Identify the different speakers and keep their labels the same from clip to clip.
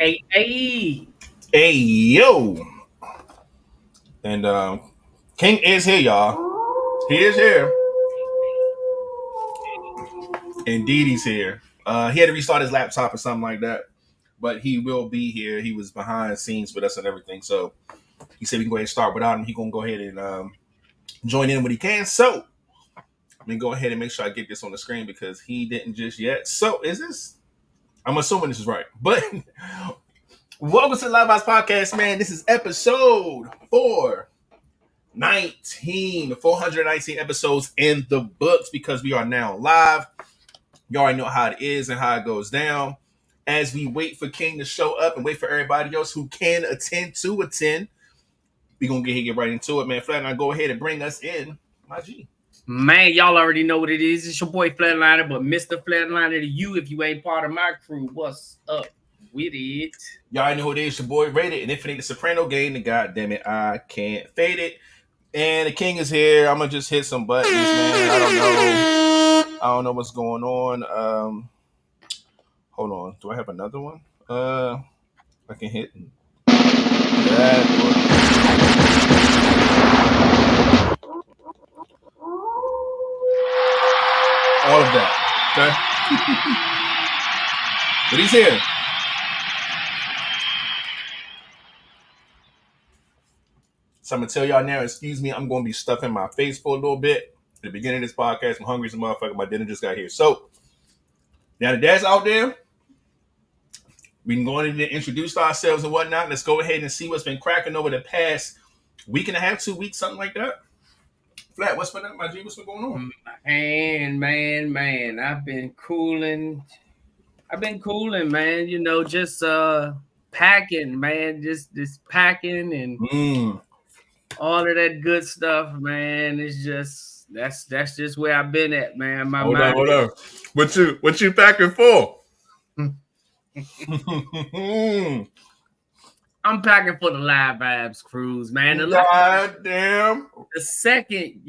Speaker 1: Hey.
Speaker 2: Hey, yo. And King is here, y'all. He is here. Indeed, he's here. He had to restart his laptop or something like that. But he will be here. He was behind the scenes with us and everything. So he said we can go ahead and start without him. He's going to go ahead and join in when he can. So let me go ahead and make sure I get this on the screen because he didn't just yet. So is this? I'm assuming this is right. But welcome to the Vibez Podcast, man. This is episode 419 episodes in the books because we are now live. You already know how it is and how it goes down. As we wait for King to show up and wait for everybody else who can attend, we're going to get right into it, man. Flatliner, go ahead and bring us in, my G.
Speaker 1: Man, y'all already know what it is. It's your boy Flatliner, but Mr. Flatliner to you if you ain't part of my crew. What's up with it?
Speaker 2: Y'all already know who it is. Your boy Rated and Infinite the Soprano game. And goddamn it, I can't fade it. And the King is here. I'm going to just hit some buttons, man. I don't know what's going on. Hold on. Do I have another one? I can hit that. All of that. Okay. But he's here. So I'm going to tell y'all now, excuse me, I'm going to be stuffing my face for a little bit. At the beginning of this podcast, I'm hungry as a motherfucker. My dinner just got here. So, now that that's out there, we can go in and introduce ourselves and whatnot. Let's go ahead and see what's been cracking over the past week and a half, 2 weeks, something like that. Flat, what's been up, my G? What's been going on?
Speaker 1: Man. I've been cooling, man. You know, just packing, man. Just packing and all of that good stuff, man. It's just that's just where I've been at, man.
Speaker 2: Hold on. What you packing for?
Speaker 1: I'm packing for the Live Vibes cruise, man.
Speaker 2: God damn.
Speaker 1: The second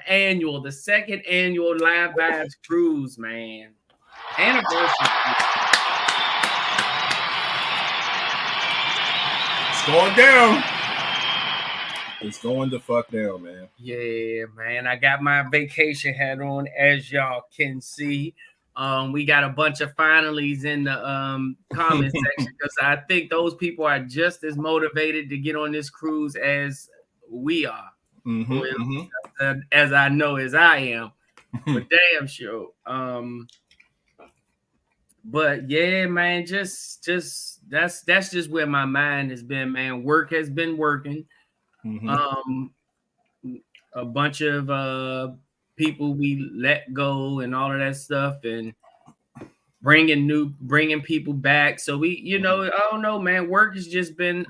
Speaker 1: annual Live Vibes cruise, man. Anniversary.
Speaker 2: It's going down. It's going the fuck down, man.
Speaker 1: Yeah, man. I got my vacation hat on, as y'all can see. We got a bunch of finalies in the comment section because I think those people are just as motivated to get on this cruise as we are. As I know as I am. But damn sure. But yeah, man, just that's just where my mind has been, man. Work has been working. A bunch of people we let go and all of that stuff, and bringing people back. So we, I don't know, man. Work has just been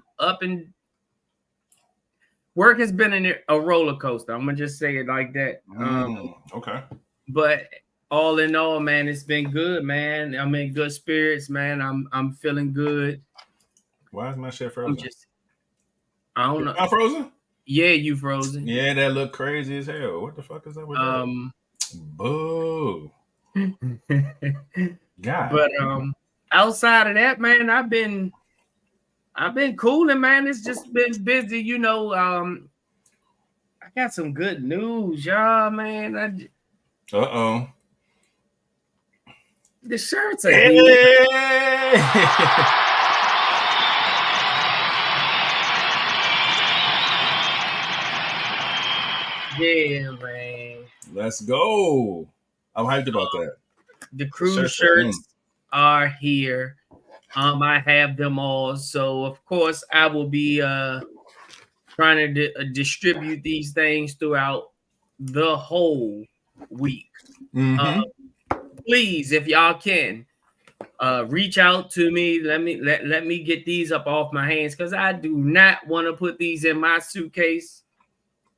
Speaker 1: work has been a roller coaster. I'm gonna just say it like that.
Speaker 2: Okay.
Speaker 1: But all in all, man, it's been good, man. I'm in good spirits, man. I'm feeling good.
Speaker 2: Why is my shit frozen?
Speaker 1: I don't know.
Speaker 2: I'm frozen?
Speaker 1: Yeah, you frozen.
Speaker 2: Yeah, that look crazy as hell. What the fuck is that with that? Boo. God.
Speaker 1: But outside of that, man, I've been cooling, man. It's just been busy, I got some good news, y'all, man. The shirts are here. Yeah, man.
Speaker 2: Let's go. I'm hyped about that.
Speaker 1: The cruise shirts are here. I have them all. So, of course, I will be trying to distribute these things throughout the whole week. Please, if y'all can, reach out to me. Let me get these up off my hands because I do not want to put these in my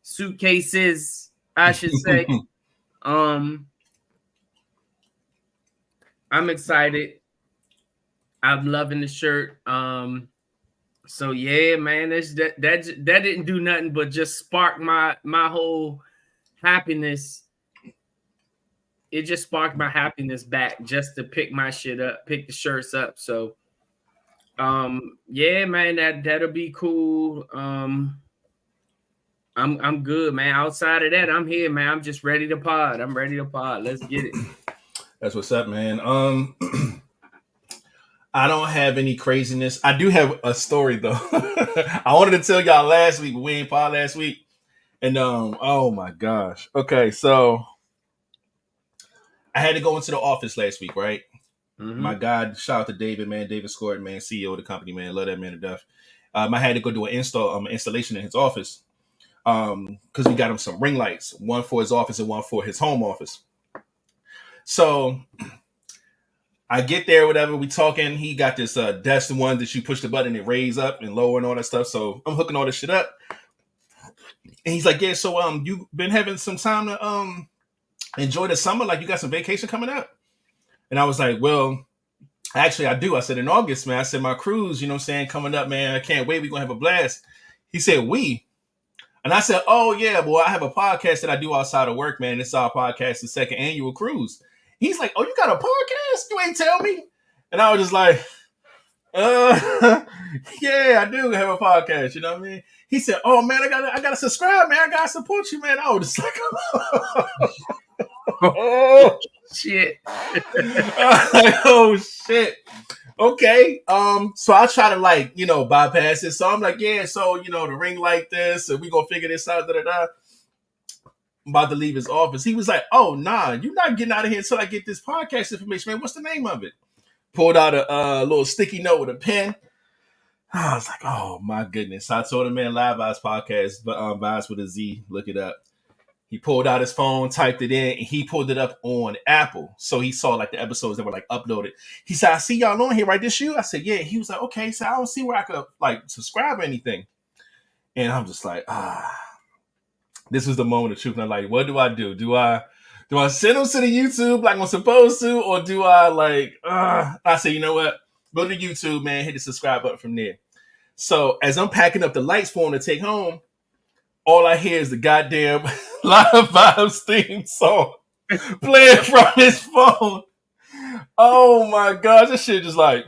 Speaker 1: suitcases, I should say. I'm excited. I'm loving the shirt. So yeah, man, that didn't do nothing but just spark my whole happiness. It just sparked my happiness back just to pick my shit up, pick the shirts up. So Yeah, man, that'll be cool. I'm good, man. Outside of that, I'm here, man. I'm just ready to pod. I'm ready to pod. Let's get it.
Speaker 2: That's what's up, man. I don't have any craziness. I do have a story though. I wanted to tell y'all last week, but we ain't pod last week. And oh my gosh. Okay, so I had to go into the office last week, right? My God, shout out to David, man. David Scored, man, CEO of the company, man. Love that man to death. I had to go do an installation in his office. Because we got him some ring lights, one for his office and one for his home office. So I get there, whatever, we talking. He got this desk one that you push the button and raise up and lower and all that stuff. So I'm hooking all this shit up. And he's like, yeah, so you been having some time to enjoy the summer? Like you got some vacation coming up? And I was like, well, actually I do. I said in August, man. I said my cruise, you know what I'm saying, coming up, man. I can't wait. We're gonna have a blast. He said, we. And I said, oh, yeah, boy, I have a podcast that I do outside of work, man. It's our podcast, the second annual cruise. He's like, oh, you got a podcast? You ain't tell me? And I was just like, yeah, I do have a podcast. You know what I mean? He said, oh, man, I gotta subscribe, man. I got to support you, man. I was just like,
Speaker 1: oh, shit.
Speaker 2: Oh, shit. Okay. So I try to like, bypass it. So I'm like, yeah, so the ring like this, and we gonna figure this out, I'm about to leave his office. He was like, oh nah, you're not getting out of here until I get this podcast information, man. What's the name of it? Pulled out a little sticky note with a pen. I was like, oh my goodness. So I told him, man, Vibez Podcast, but Vibez with a Z, look it up. He pulled out his phone, typed it in, and he pulled it up on Apple. So he saw like the episodes that were like uploaded. He said, I see y'all on here, right? This you? I said, yeah. He was like, okay. So I don't see where I could like subscribe or anything. And I'm just like, this was the moment of truth. And I'm like, what do I do? Do I send them to the YouTube like I'm supposed to? Or do I like, I say, you know what? Go to YouTube, man. Hit the subscribe button from there. So as I'm packing up the lights for him to take home, all I hear is the goddamn Live Vibes theme song playing from his phone. Oh my gosh, this shit just like,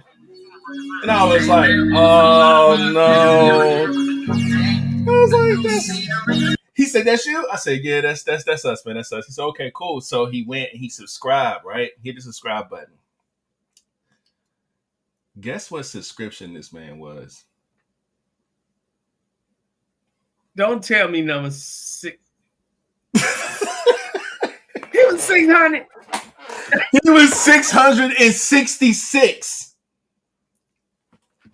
Speaker 2: and I was like, oh no. I was like, that's. He said, that's you? I said, yeah, that's us, man. That's us. He said, okay, cool. So he went and he subscribed, right? Hit the subscribe button. Guess what subscription this man was?
Speaker 1: Don't tell me number 6. He was 600.
Speaker 2: He was 666.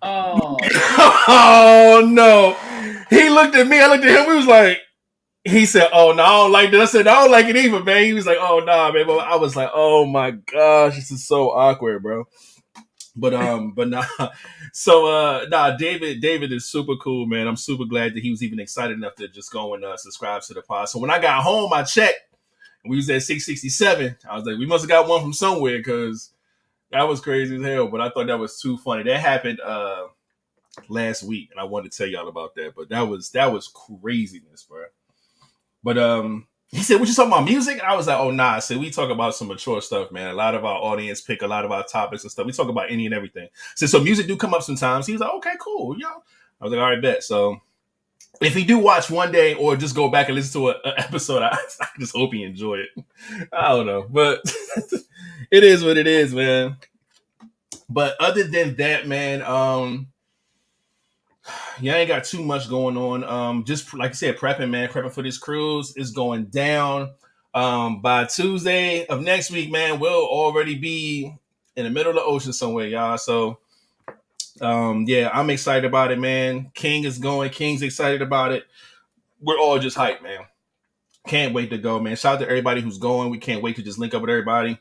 Speaker 1: Oh.
Speaker 2: Oh no. He looked at me. I looked at him. We was like, he said, oh no, I don't like that. I said, I don't like it either, man. He was like, oh nah, man. But I was like, oh my gosh, this is so awkward, bro. But nah. So David is super cool, man. I'm super glad that he was even excited enough to just go and subscribe to the pod. So when I got home, I checked, and we was at 667. I was like, we must have got one from somewhere because that was crazy as hell. But I thought that was too funny. That happened last week, and I wanted to tell y'all about that. But that was craziness, bro. But he said, what you talking about, music? And I was like, oh, nah. I said, we talk about some mature stuff, man. A lot of our audience pick a lot of our topics and stuff. We talk about any and everything. So music do come up sometimes. He was like, okay, cool. I was like, all right, bet. So if he do watch one day or just go back and listen to an episode, I just hope he enjoyed it. I don't know. But it is what it is, man. But other than that, man, yeah, I ain't got too much going on. Just like I said, prepping for this cruise is going down. By Tuesday of next week, man, we'll already be in the middle of the ocean somewhere, y'all. So, yeah, I'm excited about it, man. King is going. King's excited about it. We're all just hyped, man. Can't wait to go, man. Shout out to everybody who's going. We can't wait to just link up with everybody.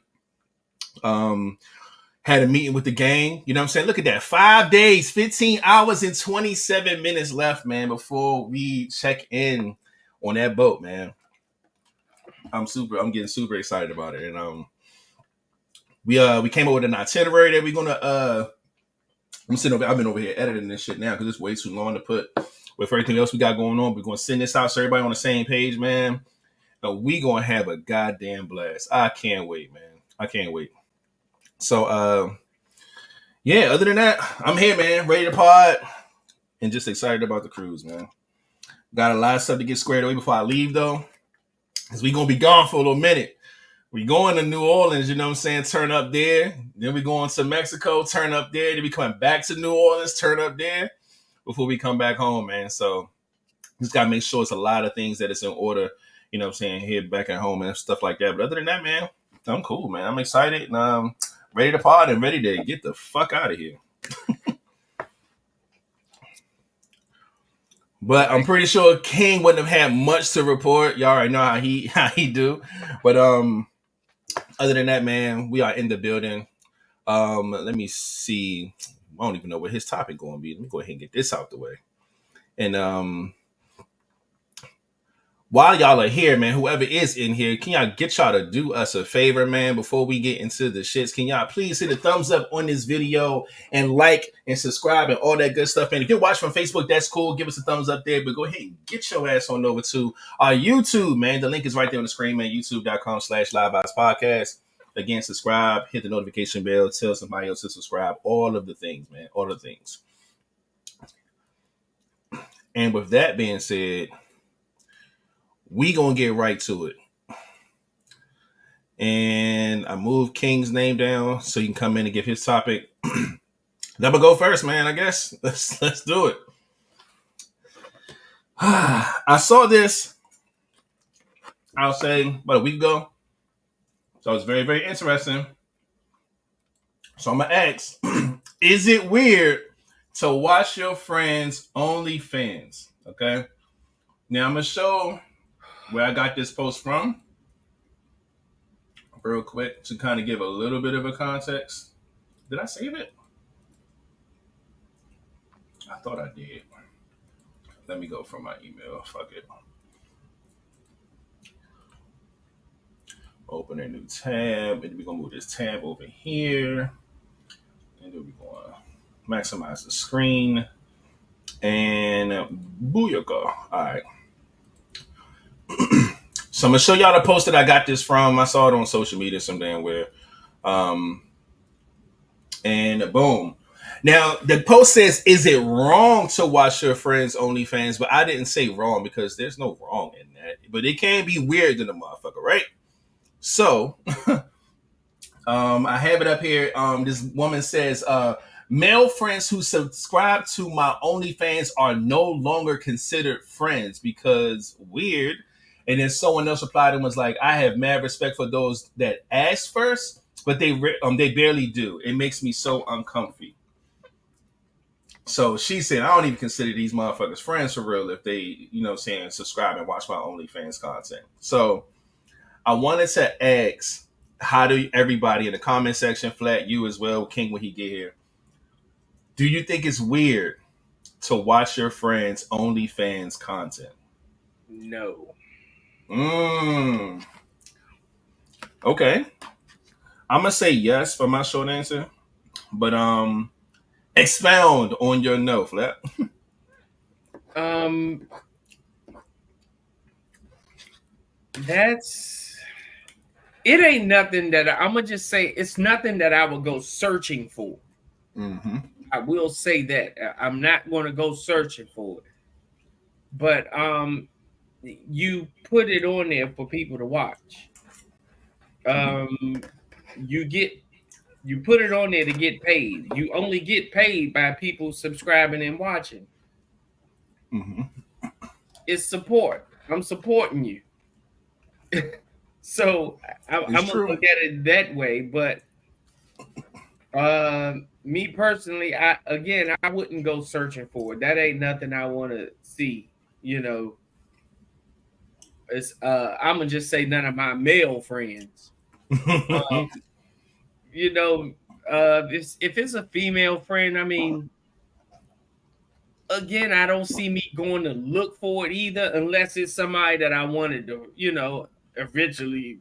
Speaker 2: Had a meeting with the gang. You know what I'm saying? Look at that. 5 days, 15 hours, and 27 minutes left, man, before we check in on that boat, man. I'm getting super excited about it. And we came up with an itinerary that we're gonna I've been over here editing this shit now because it's way too long to put with everything else we got going on. We're gonna send this out so everybody on the same page, man. And we gonna have a goddamn blast. I can't wait, man. I can't wait. So yeah, other than that, I'm here, man. Ready to pod and just excited about the cruise, man. Got a lot of stuff to get squared away before I leave, though, because we gonna be gone for a little minute. We going to New Orleans, you know what I'm saying? Turn up there. Then we going to Mexico, turn up there. Then we coming back to New Orleans, turn up there before we come back home, man. So just gotta make sure it's a lot of things that it's in order, you know what I'm saying, here back at home and stuff like that. But other than that, man, I'm cool, man. I'm excited and ready to pod and ready to get the fuck out of here. But I'm pretty sure King wouldn't have had much to report. Y'all already know how he do. But other than that, man, we are in the building. Let me see. I don't even know what his topic going to be. Let me go ahead and get this out the way. And while y'all are here, man, whoever is in here, can y'all get y'all to do us a favor, man, before we get into the shits? Can y'all please hit a thumbs up on this video and like and subscribe and all that good stuff? And if you're watching from Facebook, that's cool. Give us a thumbs up there. But go ahead and get your ass on over to our YouTube, man. The link is right there on the screen, man. YouTube.com/Vibez Podcast. Again, subscribe, hit the notification bell, tell somebody else to subscribe. All of the things, man. All the things. And with that being said, we gonna get right to it. And I moved King's name down so he can come in and give his topic. I'm gonna go first, man. I guess let's do it. I saw this, I'll say, about a week ago. So it's very, very interesting. So I'm gonna ask, is it weird to watch your friends' OnlyFans? Okay. Now I'm gonna show where I got this post from real quick to kind of give a little bit of a context. Did I save it? I thought I did. Let me go from my email. Fuck it. Open a new tab. And we're going to move this tab over here. And then we're going to maximize the screen. And booyaka. All right. So I'm going to show y'all the post that I got this from. I saw it on social media some damn where. And boom. Now, the post says, is it wrong to watch your friends' OnlyFans? But I didn't say wrong because there's no wrong in that. But it can be weird to the motherfucker, right? So, I have it up here. This woman says, male friends who subscribe to my OnlyFans are no longer considered friends because weird. And then someone else replied and was like, I have mad respect for those that ask first, but they barely do. It makes me so uncomfy. So she said, I don't even consider these motherfuckers friends for real if they, you know, saying subscribe and watch my OnlyFans content. So I wanted to ask, how do everybody in the comment section, Flat, you as well, King, when he get here, do you think it's weird to watch your friends' OnlyFans content?
Speaker 1: No.
Speaker 2: Okay. I'm gonna say yes for my short answer, but expound on your no, Flat.
Speaker 1: It ain't nothing that I'm gonna just say. It's nothing that I would go searching for.
Speaker 2: Mm-hmm.
Speaker 1: I will say that I'm not going to go searching for it, but you put it on there for people to watch. You put it on there to get paid. You only get paid by people subscribing and watching.
Speaker 2: Mm-hmm.
Speaker 1: It's support. I'm supporting you. So I'm gonna look at it that way. But me personally, I wouldn't go searching for it. That ain't nothing I want to see. You know, it's I'm gonna just say none of my male friends. You know, if it's a female friend, I mean, again, I don't see me going to look for it either, unless it's somebody that I wanted to, you know, eventually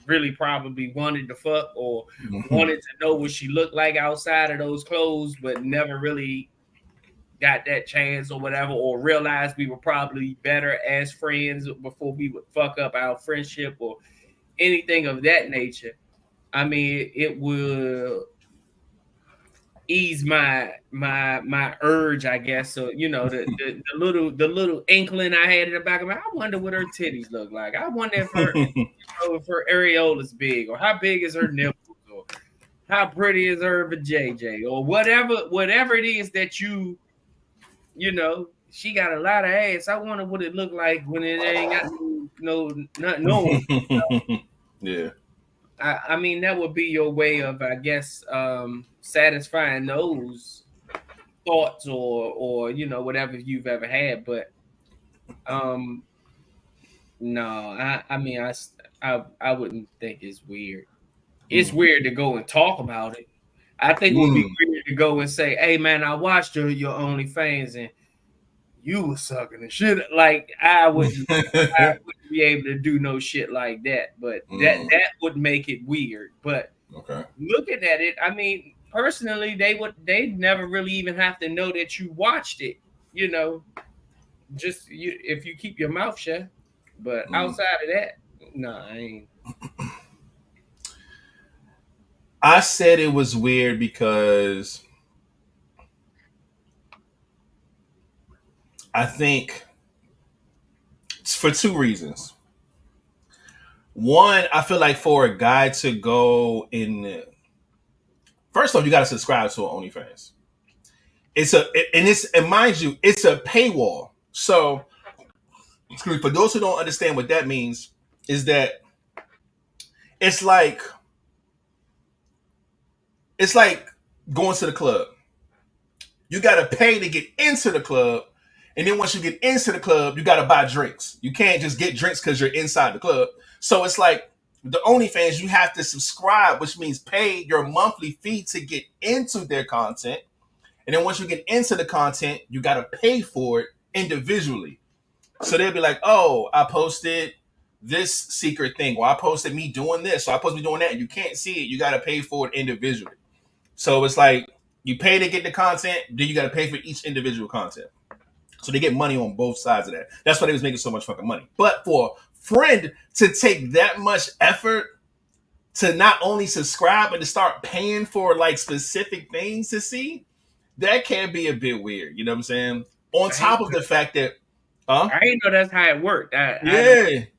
Speaker 1: really probably wanted to fuck or wanted to know what she looked like outside of those clothes, but never really got that chance or whatever, or realized we were probably better as friends before we would fuck up our friendship or anything of that nature. I mean, it ease my urge, I guess. So the little inkling I had in the back of my, I wonder what her titties look like. I wonder if her areola's big, or how big is her nipples, or how pretty is her vajayjay, or whatever it is that she got a lot of ass. I wonder what it look like when it ain't got no.
Speaker 2: Yeah.
Speaker 1: I mean, that would be your way of, I guess, satisfying those thoughts or whatever you've ever had. But no, I mean, I wouldn't think it's weird. It's weird to go and talk about it. I think it would be weird to go and say, "Hey, man, I watched your OnlyFans and you was sucking the shit." Like I wouldn't be able to do no shit like that. But that would make it weird. But
Speaker 2: Okay.
Speaker 1: looking at it, I mean, personally, they'd never really even have to know that you watched it. Just if you keep your mouth shut. But outside of that, no, I ain't.
Speaker 2: I said it was weird because I think it's for two reasons. One, I feel like for a guy to go in, first off, you got to subscribe to OnlyFans. And mind you, it's a paywall. So, for those who don't understand what that means, is that it's like going to the club. You got to pay to get into the club. And then once you get into the club, you got to buy drinks. You can't just get drinks because you're inside the club. So it's like the OnlyFans, you have to subscribe, which means pay your monthly fee to get into their content. And then once you get into the content, you got to pay for it individually. So they'll be like, oh, I posted this secret thing, or I posted me doing this, or I posted me doing that. You can't see it. You got to pay for it individually. So it's like you pay to get the content, then you got to pay for each individual content. So they get money on both sides of that. That's why they was making so much fucking money. But for a friend to take that much effort to not only subscribe, but to start paying for like specific things to see, that can be a bit weird. You know what I'm saying? On top of the fact that,
Speaker 1: I didn't know that's how it worked.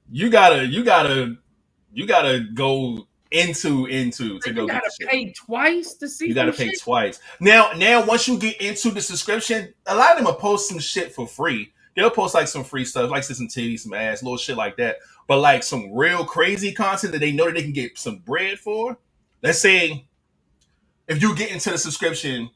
Speaker 2: You gotta go into to go.
Speaker 1: You gotta pay twice to see.
Speaker 2: You gotta pay twice. Now, once you get into the subscription, a lot of them will post some shit for free. They'll post like some free stuff, like some titties, some ass, little shit like that. But like some real crazy content that they know that they can get some bread for. Let's say if you get into the subscription,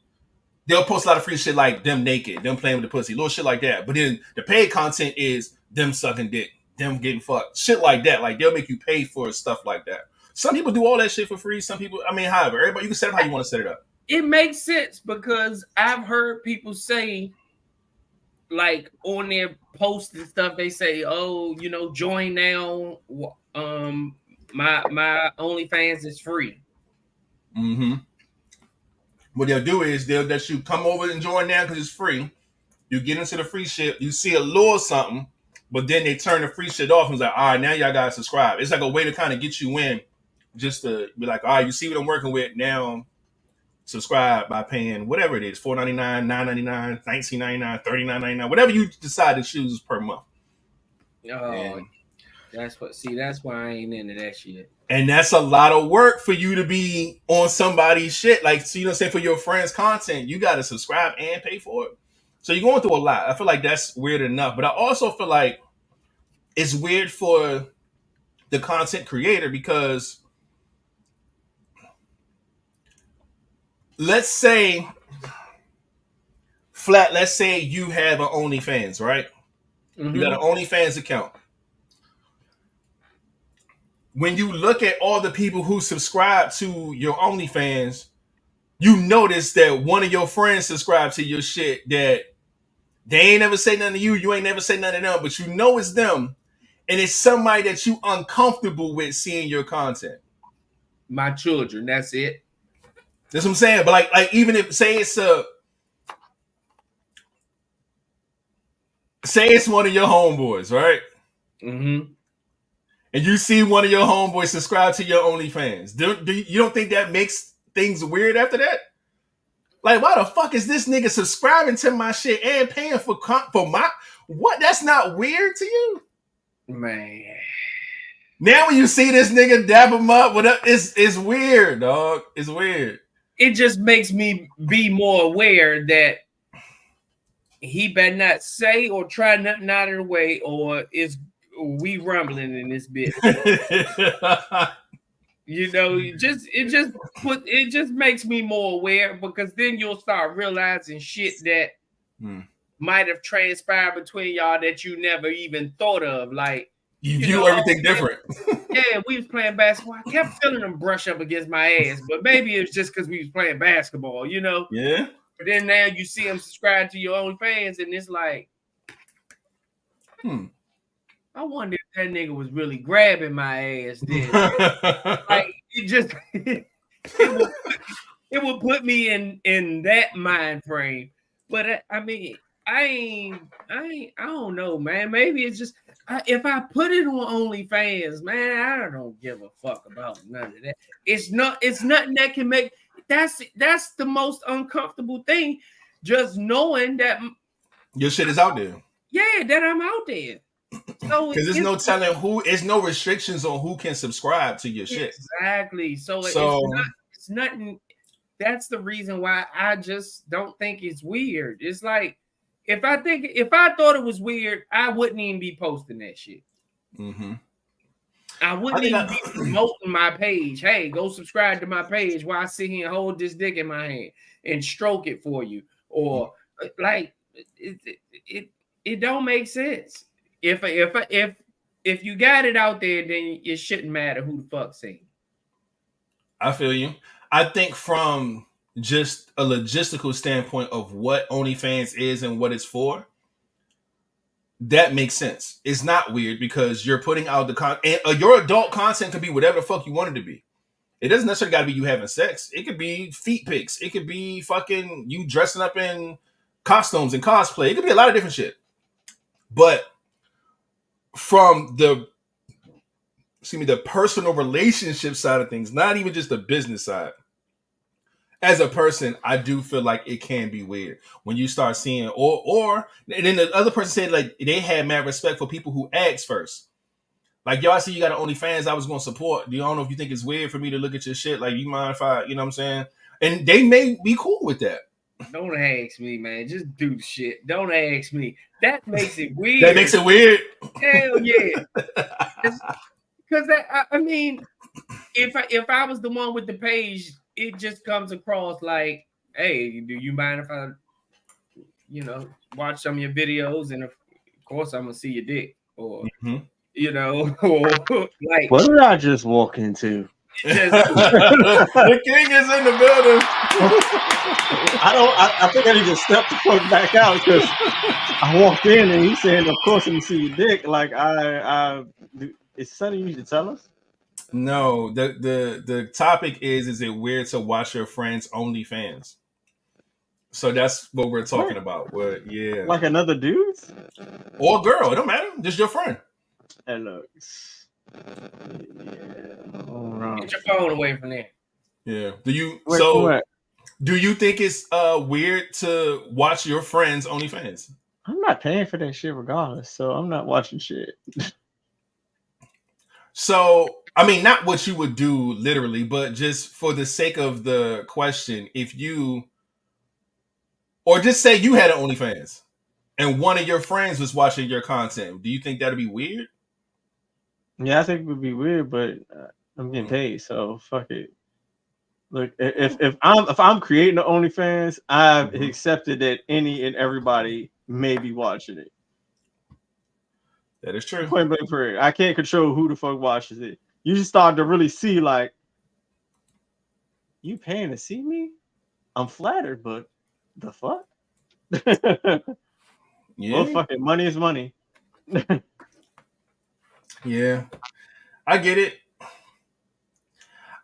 Speaker 2: they'll post a lot of free shit like them naked, them playing with the pussy, little shit like that. But then the paid content is them sucking dick, them getting fucked, shit like that. Like they'll make you pay for stuff like that. Some people do all that shit for free. Some people, I mean, however, everybody, you can set up how you want to set it up.
Speaker 1: It makes sense because I've heard people say, like on their posts and stuff, they say, "Oh, join now. My OnlyFans is free."
Speaker 2: Mm-hmm. What they'll do is they'll let you come over and join now because it's free. You get into the free shit. You see a little something, but then they turn the free shit off and it's like, all right, now y'all gotta subscribe. It's like a way to kind of get you in. Just to be like, all right, you see what I'm working with now. Subscribe by paying whatever it is, $4.99, $9.99, $19.99, $39.99, whatever you decide to choose per month.
Speaker 1: Oh, that's why I ain't into that shit.
Speaker 2: And that's a lot of work for you to be on somebody's shit. Like, so you know, say for your friends' content, you got to subscribe and pay for it. So you're going through a lot. I feel like that's weird enough, but I also feel like it's weird for the content creator because let's say you have an OnlyFans, right? Mm-hmm. You got an OnlyFans account. When you look at all the people who subscribe to your OnlyFans, you notice that one of your friends subscribed to your shit that they ain't never say nothing to you. You ain't never say nothing to them, but you know it's them. And it's somebody that you uncomfortable with seeing your content.
Speaker 1: My children, that's it.
Speaker 2: That's what I'm saying. But like even if say it's one of your homeboys, right?
Speaker 1: Mm-hmm.
Speaker 2: And you see one of your homeboys subscribe to your OnlyFans. You don't think that makes things weird after that? Like, why the fuck is this nigga subscribing to my shit and paying for my what? That's not weird to you,
Speaker 1: Man.
Speaker 2: now when you see this nigga dab him up, it's weird, dog. It's weird.
Speaker 1: It just makes me be more aware that he better not say or try nothing out of the way, or we rumbling in this bitch. You know, it just makes me more aware, because then you'll start realizing shit that might have transpired between y'all that you never even thought of. Like,
Speaker 2: you view everything different.
Speaker 1: Yeah, we was playing basketball. I kept feeling them brush up against my ass, but maybe it's just because we was playing basketball, you know?
Speaker 2: Yeah.
Speaker 1: But then now you see them subscribe to your OnlyFans, and it's like, I wonder if that nigga was really grabbing my ass then. Like, it would put me in that mind frame. But I mean, I don't know, man. Maybe it's just if I put it on OnlyFans, man, I don't give a fuck about none of that. It's nothing that can make that's the most uncomfortable thing, just knowing that
Speaker 2: your shit is out there.
Speaker 1: Yeah, that I'm out there. So
Speaker 2: because there's no telling there's no restrictions on who can subscribe to your shit.
Speaker 1: Exactly. So it's nothing. That's the reason why I just don't think it's weird. It's like, if I thought it was weird, I wouldn't even be posting that shit.
Speaker 2: Mm-hmm.
Speaker 1: I wouldn't even be promoting my page. Hey, go subscribe to my page while I sit here and hold this dick in my hand and stroke it for you. Or like, it don't make sense. If you got it out there, then it shouldn't matter who the fuck seen.
Speaker 2: I feel you. I think from just a logistical standpoint of what OnlyFans is and what it's for, that makes sense. It's not weird because you're putting out the content. Your adult content could be whatever the fuck you want it to be. It doesn't necessarily got to be you having sex. It could be feet pics. It could be fucking you dressing up in costumes and cosplay. It could be a lot of different shit. But from the personal relationship side of things, not even just the business side, as a person, I do feel like it can be weird when you start seeing, and then the other person said like they had mad respect for people who asked first. Like, yo, I see you got an OnlyFans, I was going to support. Do you don't know if you think it's weird for me to look at your shit? Like, you mind if I, you know what I'm saying? And they may be cool with that.
Speaker 1: Don't ask me, man. Just do the shit. Don't ask me. That makes it weird.
Speaker 2: That makes it weird?
Speaker 1: Hell yeah. Because I mean, if I was the one with the page, it just comes across like, hey, do you mind if I, watch some of your videos? And of course, I'm gonna see your dick, or or like,
Speaker 3: what did I just walk into?
Speaker 2: The king is in the building.
Speaker 3: I think I need to step the fuck back out because I walked in and he's saying, of course, let me see your dick. Like, is something you need to tell us?
Speaker 2: No, the topic is it weird to watch your friends' OnlyFans? So that's what we're talking about. Yeah,
Speaker 3: like another dude
Speaker 2: or girl, it don't matter. Just your friend.
Speaker 3: And look,
Speaker 1: get your phone away from there.
Speaker 2: Yeah. Do you think it's weird to watch your friends' OnlyFans?
Speaker 3: I'm not paying for that shit regardless, so I'm not watching shit.
Speaker 2: So, I mean, not what you would do literally, but just for the sake of the question, or just say you had an OnlyFans and one of your friends was watching your content, do you think that'd be weird?
Speaker 3: Yeah, I think it would be weird, but I'm getting paid, so fuck it. Look, if I'm creating the OnlyFans, I've accepted that any and everybody may be watching it.
Speaker 2: That is true.
Speaker 3: Point blank period. I can't control who the fuck watches it. You just start to really see, like, you paying to see me? I'm flattered, but the fuck?
Speaker 2: Yeah.
Speaker 3: Well, fucking money is money.
Speaker 2: Yeah, I get it.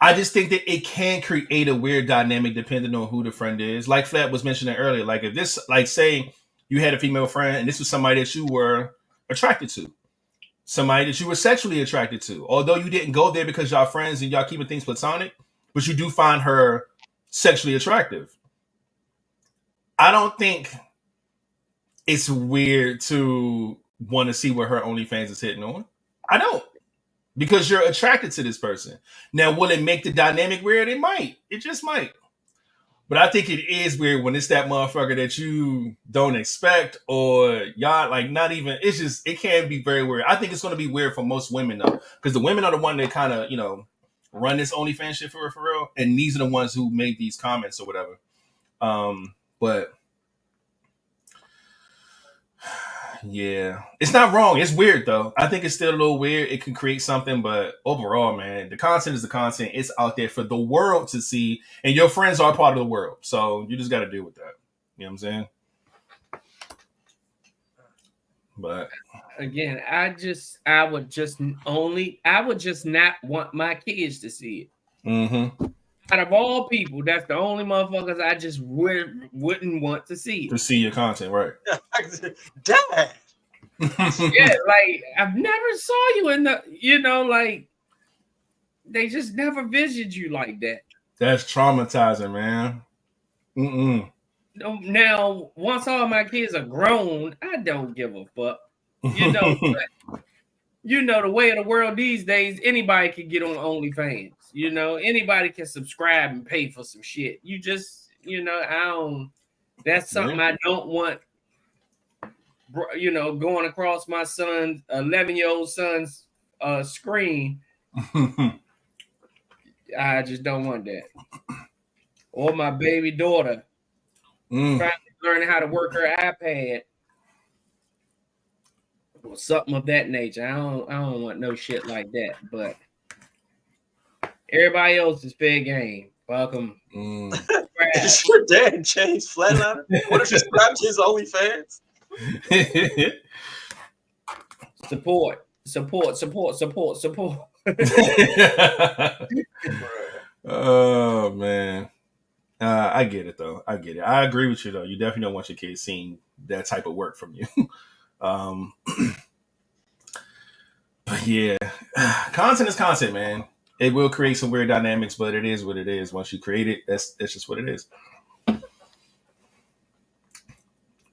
Speaker 2: I just think that it can create a weird dynamic depending on who the friend is. Like Flat was mentioning earlier, like if this, like say you had a female friend and this was somebody that you were attracted to, somebody that you were sexually attracted to, although you didn't go there because y'all friends and y'all keeping things platonic, but you do find her sexually attractive. I don't think it's weird to want to see what her OnlyFans is hitting on. I don't. Because you're attracted to this person. Now, will it make the dynamic weird? It might. It just might. But I think it is weird when it's that motherfucker that you don't expect, or y'all like not even. It's just, it can be very weird. I think it's going to be weird for most women though, because the women are the one that kind of, run this OnlyFans shit for real, and these are the ones who made these comments or whatever. But yeah, it's not wrong. It's weird though. I think it's still a little weird. It can create something, but overall, man, the content is the content. It's out there for the world to see, and your friends are part of the world. So you just got to deal with that. You know what I'm saying? But
Speaker 1: again, I would just not want my kids to see it.
Speaker 2: Mm-hmm.
Speaker 1: Out of all people, that's the only motherfuckers I just wouldn't want to see it.
Speaker 2: To see your content, right?
Speaker 3: Dad.
Speaker 1: Yeah, like I've never saw you in the, like they just never visited you like that.
Speaker 2: That's traumatizing, man.
Speaker 1: Now, once all my kids are grown, I don't give a fuck. But, the way of the world these days, anybody can get on OnlyFans. Anybody can subscribe and pay for some shit. You just, I don't. That's something I don't want. Going across my son's 11-year-old son's screen. I just don't want that. Or my baby daughter trying to learn how to work her iPad. Or something of that nature. I don't want no shit like that. But everybody else is fair game. Fuck them.
Speaker 3: Is your dad changed Flatliner? What if you subscribe to his OnlyFans?
Speaker 1: Support.
Speaker 2: Oh man, I get it though. I get it. I agree with you though. You definitely don't want your kids seeing that type of work from you. But yeah, content is content, man. It will create some weird dynamics, but it is what it is. Once you create it, that's just what it is.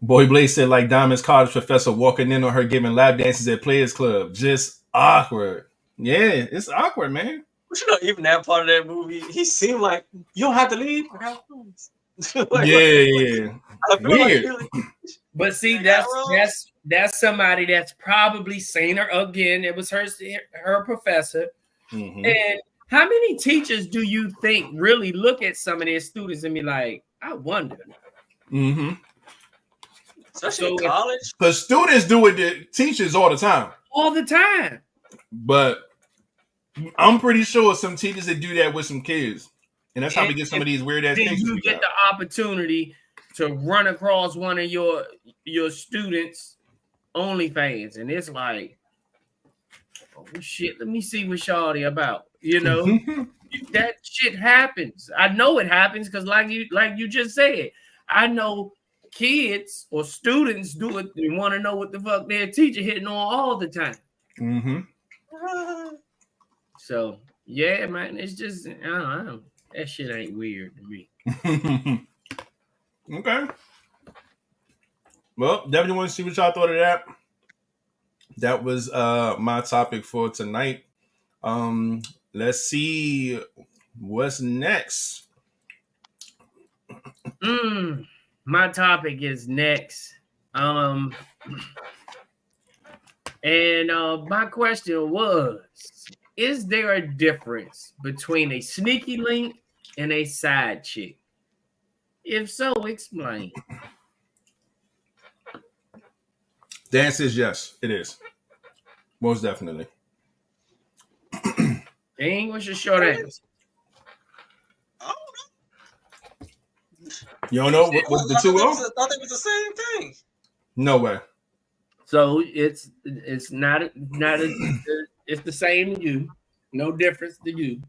Speaker 2: Boy Blaze said, like Diamond's college professor walking in on her giving lap dances at Players Club. Just awkward. Yeah, it's awkward, man.
Speaker 3: But even that part of that movie, he seemed like, you don't have to leave.
Speaker 2: Yeah. Weird.
Speaker 1: But see, that's somebody that's probably seen her again. It was her professor. Mm-hmm. And how many teachers do you think really look at some of their students and be like, I wonder?
Speaker 2: Mm-hmm.
Speaker 3: Especially in college.
Speaker 2: Because students do it to teachers all the time.
Speaker 1: All the time.
Speaker 2: But I'm pretty sure some teachers that do that with some kids. And that's how we get some of these weird ass cases.
Speaker 1: You get the opportunity to run across one of your students' OnlyFans. And it's like, oh shit, let me see what shawty about. That shit happens. I know it happens because like you just said, I know kids or students do it. They want to know what the fuck their teacher hitting on all the time.
Speaker 2: Mm-hmm.
Speaker 1: So yeah, man, it's just I don't know. That shit ain't weird to me.
Speaker 2: Okay. Well, definitely want to see what y'all thought of that. That was my topic for tonight. Let's see what's next.
Speaker 1: My topic is next. And my question was, is there a difference between a sneaky link and a side chick? If so, explain.
Speaker 2: The answer is yes, it is. Most definitely.
Speaker 1: Dang, what's your short answer?
Speaker 2: You don't know what the two are?
Speaker 3: I thought it was the same thing.
Speaker 2: No way.
Speaker 1: So it's not it's the same to you. No difference to you.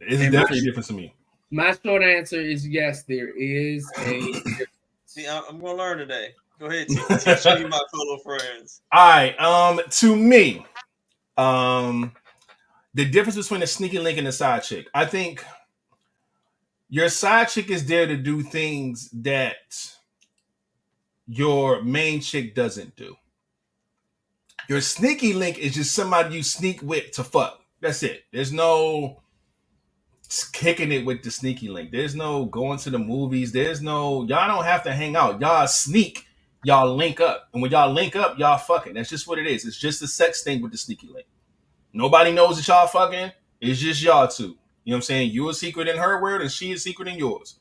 Speaker 2: It's definitely a difference to me.
Speaker 1: My short answer is yes, there is a difference.
Speaker 3: See, I'm gonna learn today. Go ahead, teach me, my fellow friends.
Speaker 2: All right. To me, the difference between a sneaky link and a side chick, I think Your side chick is there to do things that your main chick doesn't do. Your sneaky link is just somebody you sneak with to fuck. That's it. There's no kicking it with the sneaky link. There's no going to the movies. There's no, y'all don't have to hang out. Y'all sneak, y'all link up. And when y'all link up, y'all fucking. That's just what it is. It's just a sex thing with the sneaky link. Nobody knows that y'all fucking. It's just y'all two. You know what I'm saying? You a secret in her world and she is secret in yours.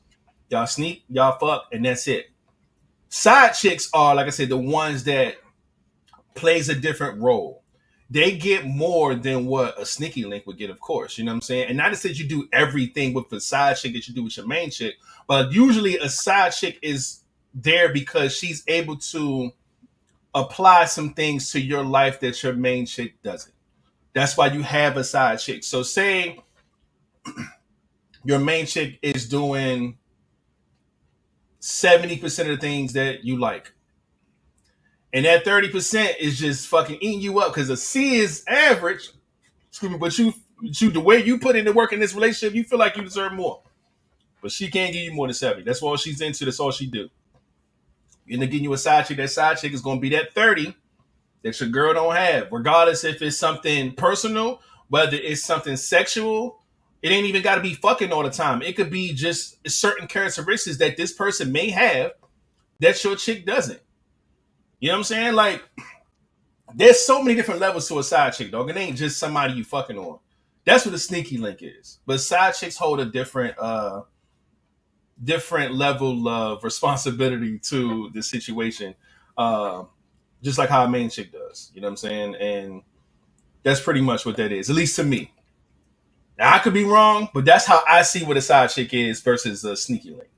Speaker 2: Y'all sneak, y'all fuck, and that's it. Side chicks are, like I said, the ones that plays a different role. They get more than what a sneaky link would get, of course. You know what I'm saying? And not to say you do everything with the side chick that you do with your main chick, but usually a side chick is there because she's able to apply some things to your life that your main chick doesn't. That's why you have a side chick. So say your main chick is doing 70% of the things that you like. And that 30% is just fucking eating you up because a C is average. Excuse me, but you the way you put in the work in this relationship, you feel like you deserve more. But she can't give you more than 70. That's all she's into. That's all she do. And to give you a side chick, that side chick is going to be that 30 that your girl don't have. Regardless if it's something personal, whether it's something sexual, it ain't even got to be fucking all the time. It could be just certain characteristics that this person may have that your chick doesn't. You know what I'm saying? Like, there's so many different levels to a side chick, dog. It ain't just somebody you fucking on. That's what a sneaky link is. But side chicks hold a different level of responsibility to the situation. Just like how a main chick does. You know what I'm saying? And that's pretty much what that is, at least to me. Now, I could be wrong, but that's how I see what a side chick is versus a sneaky link.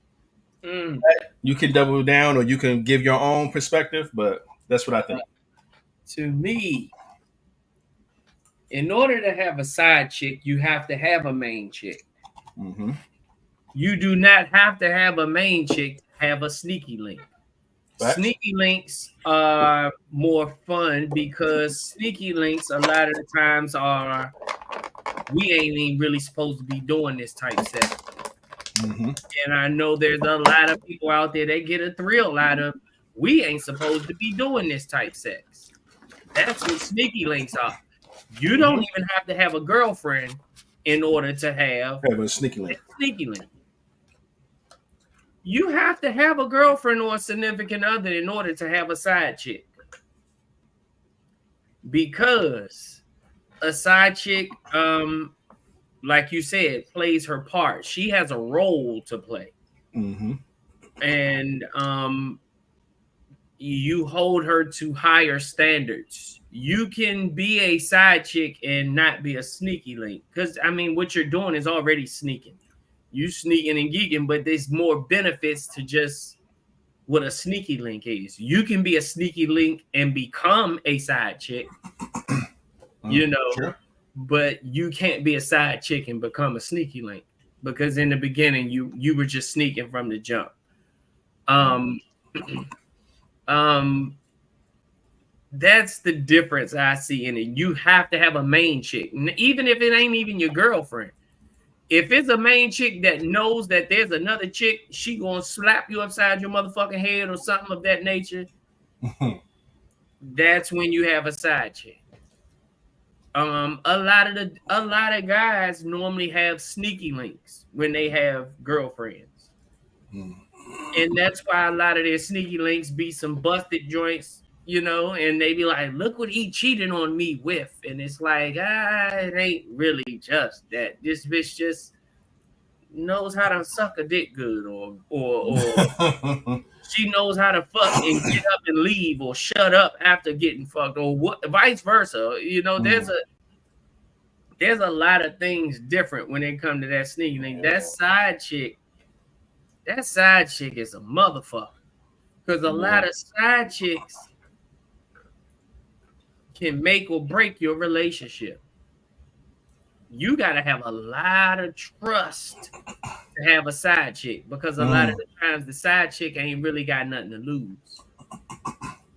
Speaker 2: You can double down or you can give your own perspective, but that's what I think.
Speaker 1: To me, in order to have a side chick, you have to have a main chick.
Speaker 2: Mm-hmm.
Speaker 1: You do not have to have a main chick to have a sneaky link. Facts. Sneaky links are more fun because sneaky links a lot of the times are, we ain't even really supposed to be doing this type stuff. Mm-hmm. And I know there's a lot of people out there that get a thrill out of, we ain't supposed to be doing this type sex. That's what sneaky links are. You don't even have to have a girlfriend in order to have
Speaker 2: a sneaky link.
Speaker 1: You have to have a girlfriend or a significant other in order to have a side chick. Because a side chick, like you said, plays her part. She has a role to play. Mm-hmm. And you hold her to higher standards. You can be a side chick and not be a sneaky link. Because, I mean, what you're doing is already sneaking. You sneaking and geeking, but there's more benefits to just what a sneaky link is. You can be a sneaky link and become a side chick, you know, sure. But you can't be a side chick and become a sneaky link because in the beginning you were just sneaking from the jump. That's the difference I see in it. You have to have a main chick, even if it ain't even your girlfriend. If it's a main chick that knows that there's another chick, she gonna slap you upside your motherfucking head or something of that nature. That's when you have a side chick. A lot of guys normally have sneaky links when they have girlfriends, and that's why a lot of their sneaky links be some busted joints, you know, and they be like, "Look what he cheated on me with," and it's like, it ain't really just that. This bitch just knows how to suck a dick good, or she knows how to fuck and get up and leave, or shut up after getting fucked, or what, vice versa. You know, there's a lot of things different when it comes to that sneaky link. That side chick is a motherfucker, because a lot of side chicks can make or break your relationship. You got to have a lot of trust to have a side chick, because a lot of the times the side chick ain't really got nothing to lose.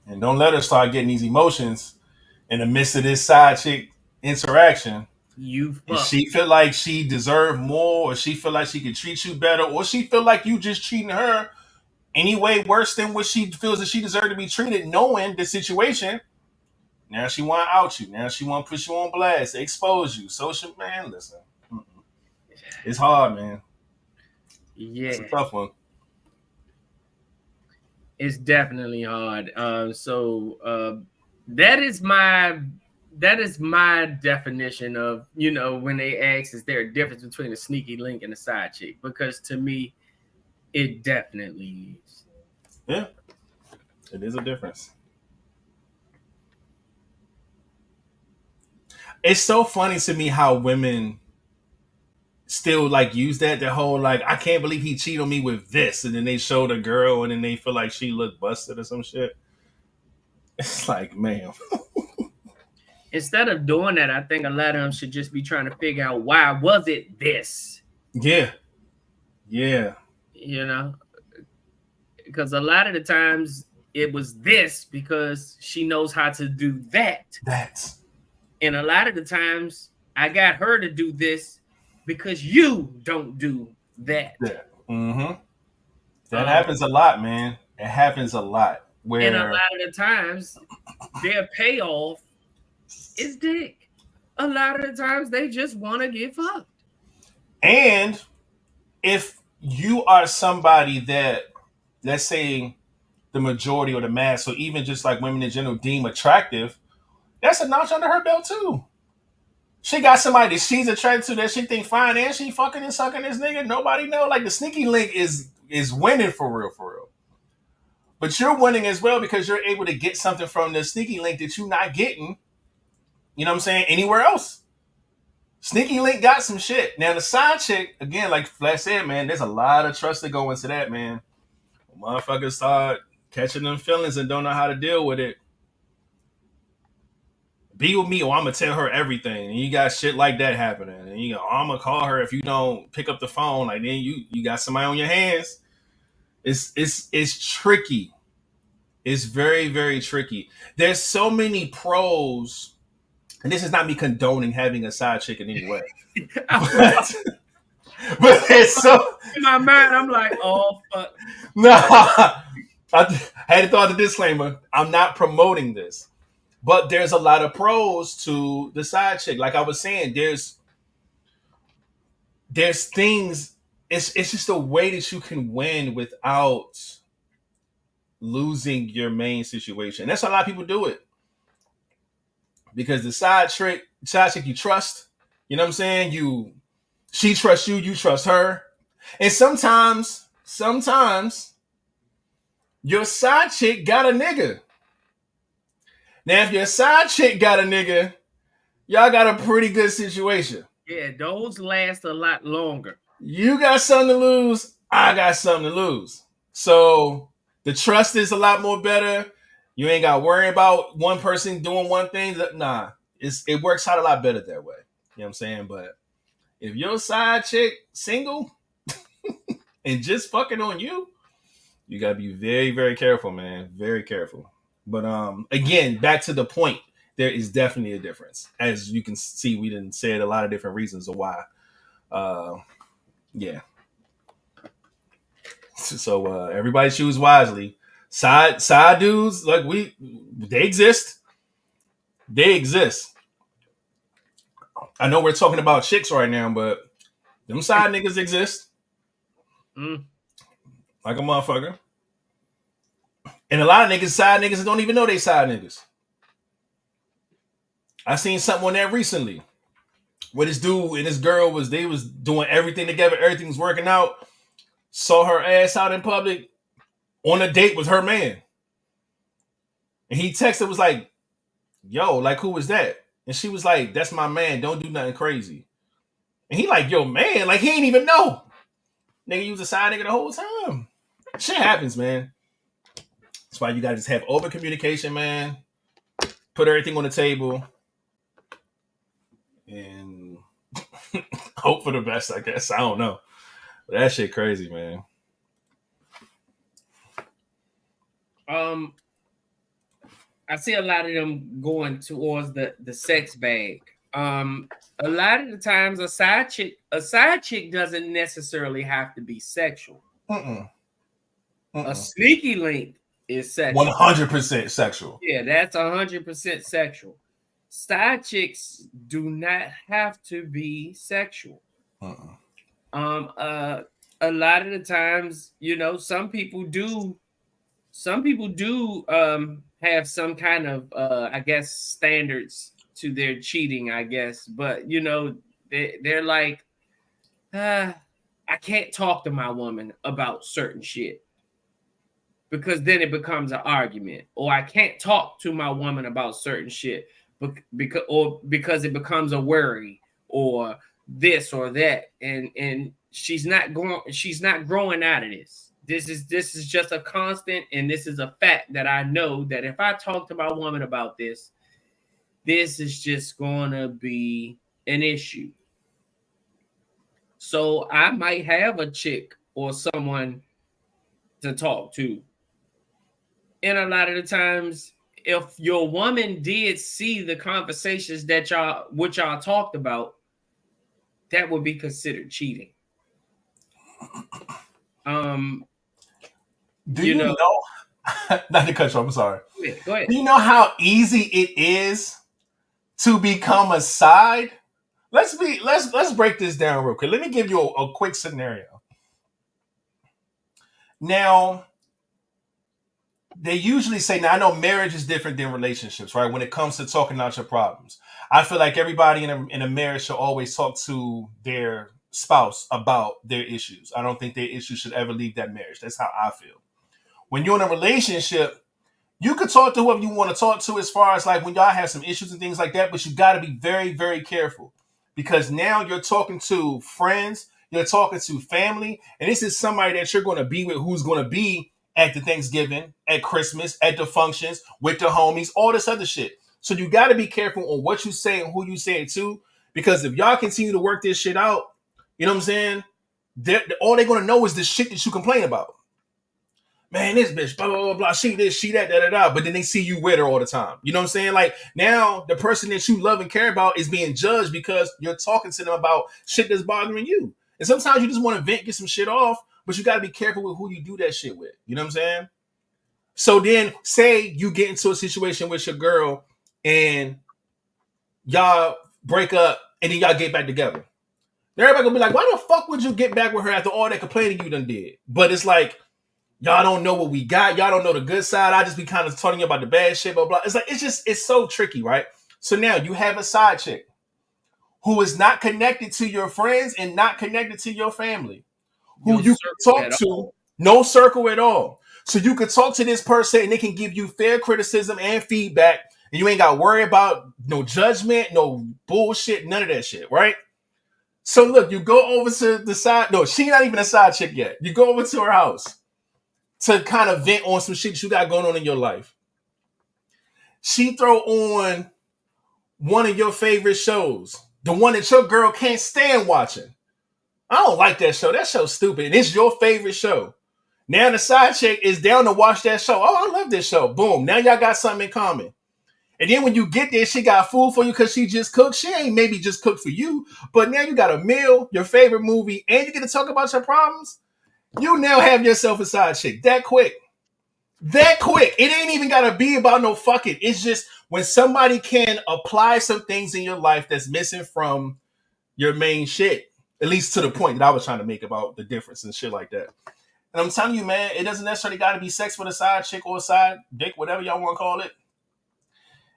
Speaker 2: And don't let her start getting these emotions in the midst of this side chick interaction.
Speaker 1: You
Speaker 2: and
Speaker 1: fuck.
Speaker 2: she feel like she deserve more, or she feel like she could treat you better, or she feel like you just treating her any way worse than what she feels that she deserved to be treated, knowing the situation. Now she want to out you. Now she want to put you on blast, expose you. Social, man, listen. It's hard, man. It's a
Speaker 1: Yeah,
Speaker 2: tough one.
Speaker 1: it's definitely hard. That is my definition of, when they ask, is there a difference between a sneaky link and a side chick? Because to me, it definitely is.
Speaker 2: Yeah, it is a difference. It's so funny to me how women still like use that whole like, I can't believe he cheated on me with this, and then they show the girl and then they feel like she looked busted or some shit. It's like, man.
Speaker 1: Instead of doing that, I think a lot of them should just be trying to figure out, why was it this?
Speaker 2: Yeah. Yeah.
Speaker 1: You know, because a lot of the times it was this because she knows how to do that.
Speaker 2: That's
Speaker 1: And a lot of the times I got her to do this because you don't do that.
Speaker 2: yeah. Mm-hmm. That happens a lot, man. It happens a lot.
Speaker 1: And a
Speaker 2: Where
Speaker 1: lot of the times their payoff is dick. A lot of the times they just want to get fucked.
Speaker 2: and if you are somebody that, let's say, the majority or the mass, or even just like women in general deem attractive, that's a notch under her belt too. She got somebody that she's attracted to that she think fine, and she fucking and sucking this nigga. Nobody know. Like the sneaky link is winning for real, for real. But you're winning as well because you're able to get something from the sneaky link that you're not getting. You know what I'm saying? Anywhere else. Sneaky link got some shit. Now the side chick, again, like Flash said, man, there's a lot of trust that go into that, man. Motherfuckers start catching them feelings and don't know how to deal with it. Be with me, or I'm gonna tell her everything. And you got shit like that happening. And you go, oh, I'm gonna call her if you don't pick up the phone. Like then you got somebody on your hands. It's tricky. It's very, very tricky. There's so many pros, and this is not me condoning having a side chick in any way. but, but there's so
Speaker 1: In my mind, I'm like, oh fuck.
Speaker 2: no. I had to throw out the disclaimer. I'm not promoting this. But there's a lot of pros to the side chick. Like I was saying, there's things. It's just a way that you can win without losing your main situation. That's how a lot of people do it. Because the side chick you trust. You know what I'm saying? She trusts you, you trust her. And sometimes your side chick got a nigga. Now, if your side chick got a nigga, y'all got a pretty good situation.
Speaker 1: Yeah, those last a lot longer.
Speaker 2: You got something to lose. I got something to lose. So the trust is a lot more better. You ain't got to worry about one person doing one thing. Nah, it works out a lot better that way. You know what I'm saying? But if your side chick single and just fucking on you, you got to be very, very careful, man. Very careful. But again, back to the point, there is definitely a difference. As you can see, we didn't say it a lot of different reasons of why. Yeah. So everybody choose wisely. Side dudes, like they exist. They exist. I know we're talking about chicks right now, but them side niggas exist. Like a motherfucker. And a lot of niggas, side niggas, don't even know they side niggas. I seen something on that recently. Where this dude and this girl was doing everything together, everything was working out. Saw her ass out in public on a date with her man. And he texted, was like, yo, like, who was that? And she was like, that's my man. Don't do nothing crazy. And he like, yo, man, like, he ain't even know. Nigga, you was a side nigga the whole time. Shit happens, man. That's why you gotta just have open communication, man. Put everything on the table. And hope for the best, I guess. I don't know. But that shit crazy, man.
Speaker 1: I see a lot of them going towards the sex bag. A lot of the times a side chick doesn't necessarily have to be sexual. A sneaky link is sexual.
Speaker 2: 100% sexual.
Speaker 1: Yeah, that's 100% sexual. Side chicks do not have to be sexual. A lot of the times, you know, some people do have some kind of I guess standards to their cheating, I guess, but you know, they're like, I can't talk to my woman about certain shit because then it becomes an argument, or I can't talk to my woman about certain shit because it becomes a worry, or this or that, and she's not growing out of this. This is just a constant, and this is a fact that I know that if I talk to my woman about this is just gonna be an issue. So I might have a chick or someone to talk to. And a lot of the times, if your woman did see the conversations that y'all talked about, that would be considered cheating.
Speaker 2: Do you know not to cut you off, I'm sorry.
Speaker 1: Go ahead.
Speaker 2: Do you know how easy it is to become a side? Let's break this down real quick. Let me give you a quick scenario. Now, they usually say, now I know marriage is different than relationships, right? When it comes to talking out your problems, I feel like everybody in a marriage should always talk to their spouse about their issues. I don't think their issues should ever leave that marriage. That's how I feel. When you're in a relationship, you could talk to whoever you want to talk to as far as like when y'all have some issues and things like that, but you got to be very, very careful because now you're talking to friends, you're talking to family, and this is somebody that you're going to be with who's going to be at the Thanksgiving, at Christmas, at the functions, with the homies, all this other shit. So you got to be careful on what you say and who you say it to, because if y'all continue to work this shit out, you know what I'm saying? All they're going to know is the shit that you complain about. Man, this bitch, blah, blah, blah, blah, she this, she that, da, da, da. But then they see you with her all the time. You know what I'm saying? Like, now the person that you love and care about is being judged because you're talking to them about shit that's bothering you. And sometimes you just want to vent, get some shit off, but you got to be careful with who you do that shit with. You know what I'm saying? So then, say you get into a situation with your girl and y'all break up and then y'all get back together. Everybody gonna be like, why the fuck would you get back with her after all that complaining you done did? But it's like, y'all don't know what we got. Y'all don't know the good side. I just be kind of telling you about the bad shit, blah, blah. It's like, it's so tricky, right? So now you have a side chick who is not connected to your friends and not connected to your family, who you can talk to, no circle at all. So you could talk to this person and they can give you fair criticism and feedback, and you ain't got to worry about no judgment, no bullshit, none of that shit, right? So look, you go over to the side. No, she's not even a side chick yet. You go over to her house to kind of vent on some shit you got going on in your life. She throw on one of your favorite shows, the one that your girl can't stand watching. I don't like that show. That show's stupid, and it's your favorite show. Now the side chick is down to watch that show. Oh, I love this show. Boom. Now y'all got something in common. And then when you get there, she got food for you because she just cooked. She ain't maybe just cooked for you, but now you got a meal, your favorite movie, and you get to talk about your problems. You now have yourself a side chick. That quick. That quick. It ain't even got to be about no fucking. It's just when somebody can apply some things in your life that's missing from your main shit, at least to the point that I was trying to make about the difference and shit like that. And I'm telling you, man, it doesn't necessarily got to be sex with a side chick or a side dick, whatever y'all want to call it.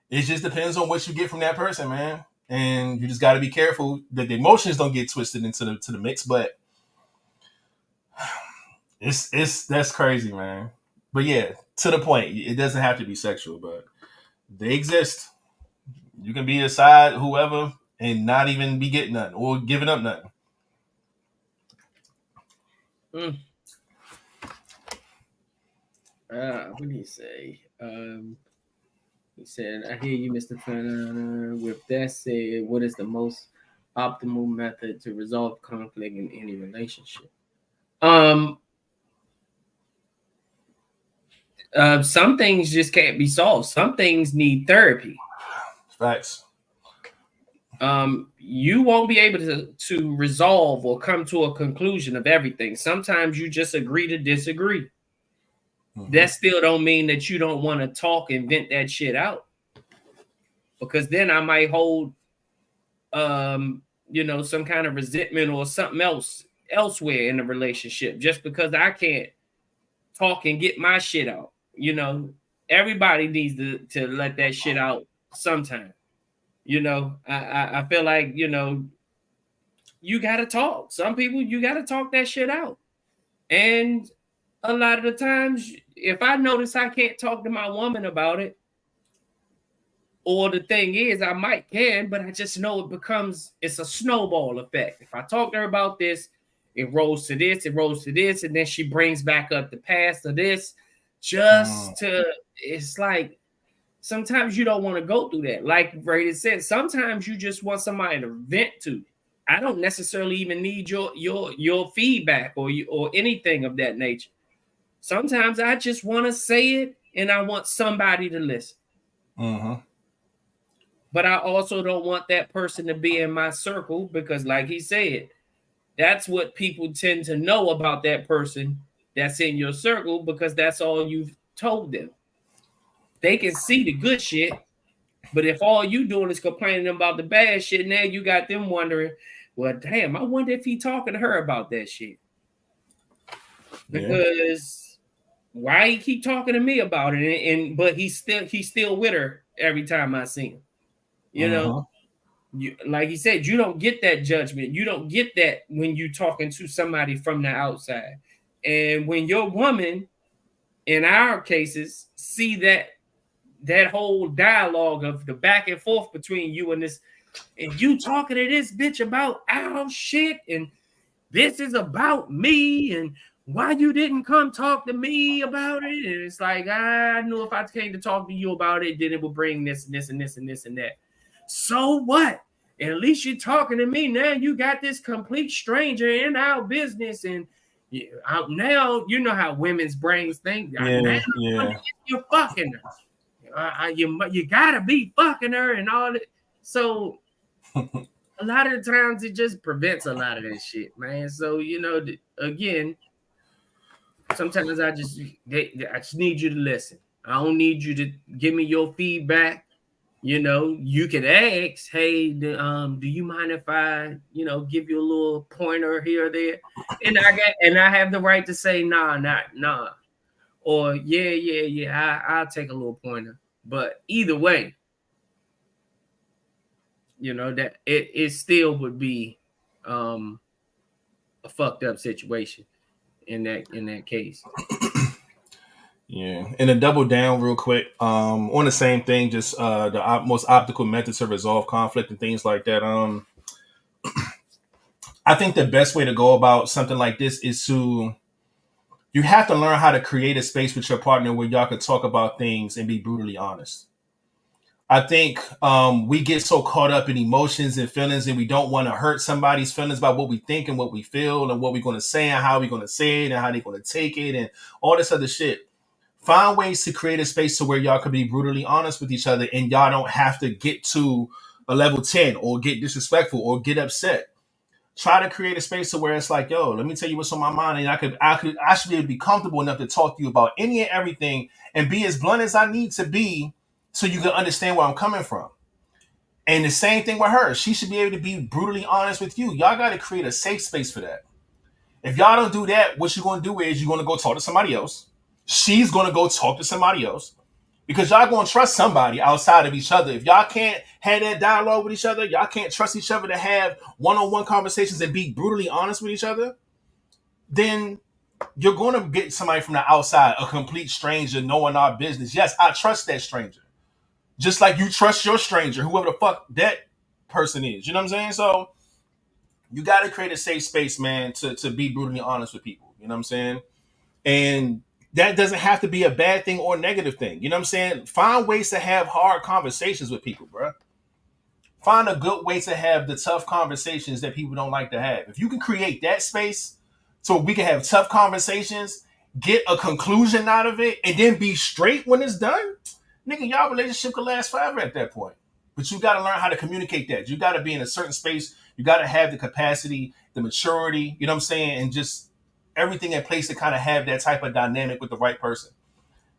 Speaker 2: It just depends on what you get from that person, man. And you just got to be careful that the emotions don't get twisted into the mix. But that's crazy, man. But yeah, to the point, it doesn't have to be sexual, but they exist. You can be a side whoever and not even be getting nothing or giving up nothing.
Speaker 1: What did he say? He said, I hear you, Mr. Fenner. With that said, what is the most optimal method to resolve conflict in any relationship? Some things just can't be solved. Some things need therapy.
Speaker 2: Facts.
Speaker 1: you won't be able to resolve or come to a conclusion of everything. Sometimes you just agree to disagree. That still don't mean that you don't want to talk and vent that shit out. Because then I might hold some kind of resentment or something else elsewhere in the relationship just because I can't talk and get my shit out. Everybody needs to let that shit out sometime. I feel like, you got to talk. Some people, you got to talk that shit out. And a lot of the times, if I notice I can't talk to my woman about it, or the thing is, I might can, but I just know it's a snowball effect. If I talk to her about this, it rolls to this, and then she brings back up the past of this it's like, sometimes you don't want to go through that. Like Brady said, sometimes you just want somebody to vent to. I don't necessarily even need your feedback or anything of that nature. Sometimes I just want to say it and I want somebody to listen. But I also don't want that person to be in my circle because, like he said, that's what people tend to know about that person that's in your circle because that's all you've told them. They can see the good shit, but if all you doing is complaining about the bad shit, now you got them wondering, well, damn, I wonder if he talking to her about that shit. Because why he keep talking to me about it? But he's still with her every time I see him. Like he said, you don't get that judgment. You don't get that when you talking to somebody from the outside. And when your woman, in our cases, see that whole dialogue of the back and forth between you and this, and you talking to this bitch about our shit, and this is about me, and why you didn't come talk to me about it? And it's like, I knew if I came to talk to you about it, then it would bring this and this and this and this and that. So what? And at least you're talking to me. Now you got this complete stranger in our business. And now you know how women's brains think. Now you're fucking her. You gotta be fucking her and all that. So a lot of the times it just prevents a lot of that shit, man. So, again, sometimes I just need you to listen. I don't need you to give me your feedback. You could ask, hey, do you mind if I, give you a little pointer here or there? And I have the right to say, nah. Or I'll take a little pointer. But either way, that it still would be a fucked up situation in that case.
Speaker 2: Yeah, and to double down real quick on the same thing, just the most optimal method to resolve conflict and things like that. I think the best way to go about something like this is you have to learn how to create a space with your partner where y'all could talk about things and be brutally honest. I think we get so caught up in emotions and feelings, and we don't want to hurt somebody's feelings about what we think and what we feel and what we're going to say and how we're going to say it and how they're going to take it and all this other shit. Find ways to create a space to where y'all could be brutally honest with each other, and y'all don't have to get to a level 10 or get disrespectful or get upset. Try to create a space to where it's like, yo, let me tell you what's on my mind, and I should be able to be comfortable enough to talk to you about any and everything and be as blunt as I need to be so you can understand where I'm coming from. And the same thing with her. She should be able to be brutally honest with you. Y'all got to create a safe space for that. If y'all don't do that, what you're going to do is you're going to go talk to somebody else. She's going to go talk to somebody else because y'all going to trust somebody outside of each other. If y'all can't have that dialogue with each other, y'all can't trust each other to have one-on-one conversations and be brutally honest with each other, then you're going to get somebody from the outside, a complete stranger knowing our business. Yes, I trust that stranger. Just like you trust your stranger, whoever the fuck that person is. You know what I'm saying? So you got to create a safe space, man, to be brutally honest with people. You know what I'm saying? And that doesn't have to be a bad thing or a negative thing. You know what I'm saying? Find ways to have hard conversations with people, bro. Find a good way to have the tough conversations that people don't like to have. If you can create that space so we can have tough conversations, get a conclusion out of it, and then be straight when it's done, nigga, y'all relationship could last forever at that point. But you got to learn how to communicate that. You got to be in a certain space. You got to have the capacity, the maturity, you know what I'm saying? And just everything in place to kind of have that type of dynamic with the right person.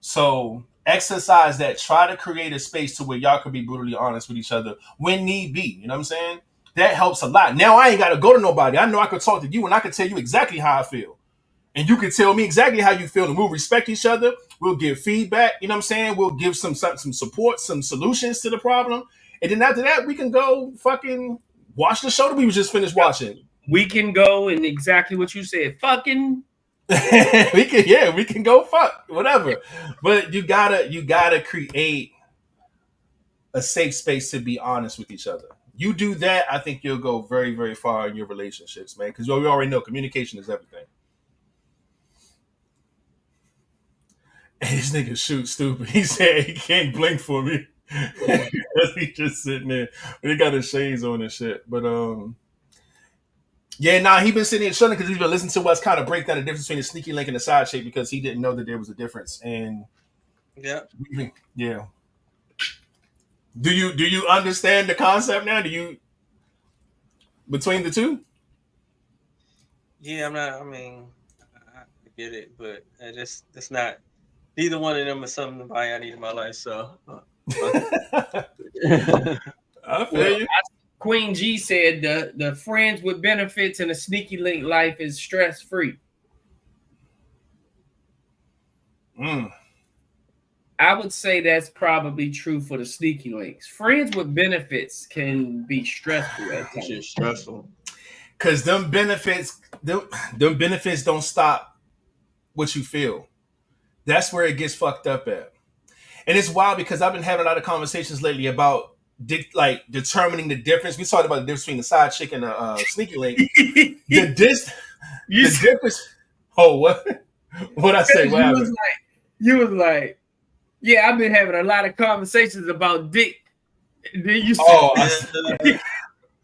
Speaker 2: So exercise that. Try to create a space to where y'all can be brutally honest with each other when need be. You know what I'm saying? That helps a lot. Now I ain't got to go to nobody. I know I can talk to you and I can tell you exactly how I feel. And you can tell me exactly how you feel, and we'll respect each other. We'll give feedback. You know what I'm saying? We'll give some support, some solutions to the problem. And then after that, we can go fucking watch the show that we was just finished watching.
Speaker 1: We can go and exactly what you said. Fucking.
Speaker 2: we can go fuck whatever. But you gotta create a safe space to be honest with each other. You do that, I think you'll go very, very far in your relationships, man. Because we already know communication is everything. And this nigga shoot stupid. He said he can't blink for me. He just sitting there. He got his shades on and shit. But yeah, he been sitting here shutting because he's been listening to us kind of break down the difference between the sneaky link and the side chick because he didn't know that there was a difference. And yeah. Do you understand the concept now? Do you between the two?
Speaker 3: Yeah, I get it, but that's not. Neither one of them is something I need in my life. So
Speaker 2: I feel you.
Speaker 1: Queen G said the friends with benefits and a sneaky link life is stress free. I would say that's probably true for the sneaky links. Friends with benefits can be stressful at times.
Speaker 3: It's stressful.
Speaker 2: Cause them benefits don't stop what you feel. That's where it gets fucked up at. And it's wild because I've been having a lot of conversations lately about determining the difference. We talked about the difference between the side chick and the sneaky link. the difference. Oh, what? What I say? What
Speaker 1: you was like, yeah, I've been having a lot of conversations about dick. And then you said,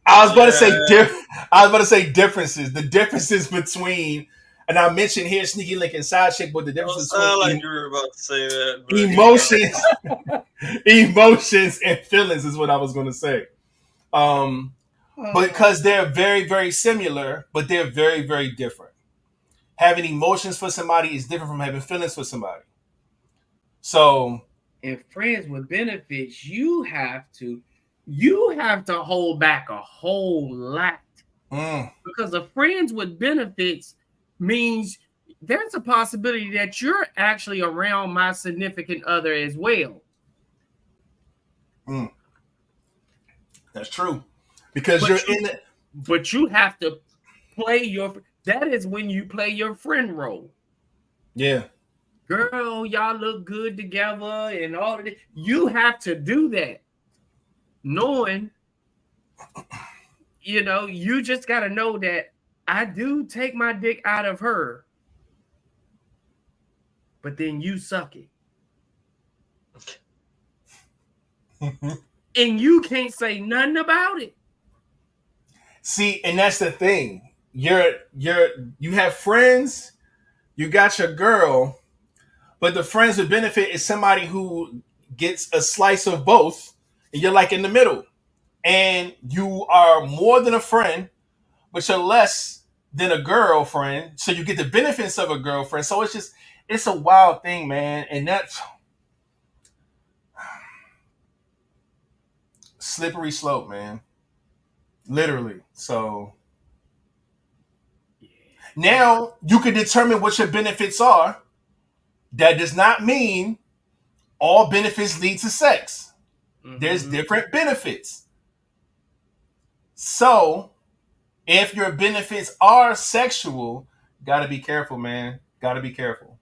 Speaker 2: I was about to say differences. The differences between, and I mentioned here sneaky link and side chick, but the difference between
Speaker 3: like you were about to say that.
Speaker 2: Emotions and feelings is what I was going to say. Because they're very, very similar, but they're very, very different. Having emotions for somebody is different from having feelings for somebody. So,
Speaker 1: in friends with benefits, you have to hold back a whole lot because the friends with benefits means there's a possibility that you're actually around my significant other as well.
Speaker 2: That's true. Because
Speaker 1: but you have to play that is when you play your friend role.
Speaker 2: Yeah.
Speaker 1: Girl, y'all look good together and all of this. You have to do that. Knowing, you just got to know that I do take my dick out of her, but then you suck it. And you can't say nothing about it.
Speaker 2: See, and that's the thing. You have friends, you got your girl, but the friends with benefit is somebody who gets a slice of both, and you're like in the middle. And you are more than a friend, but you're less than a girlfriend. So you get the benefits of a girlfriend. So it's a wild thing, man. And that's slippery slope, man. Literally. So now you can determine what your benefits are. That does not mean all benefits lead to sex. Mm-hmm. There's different benefits. So if your benefits are sexual, gotta be careful, man. Gotta be careful.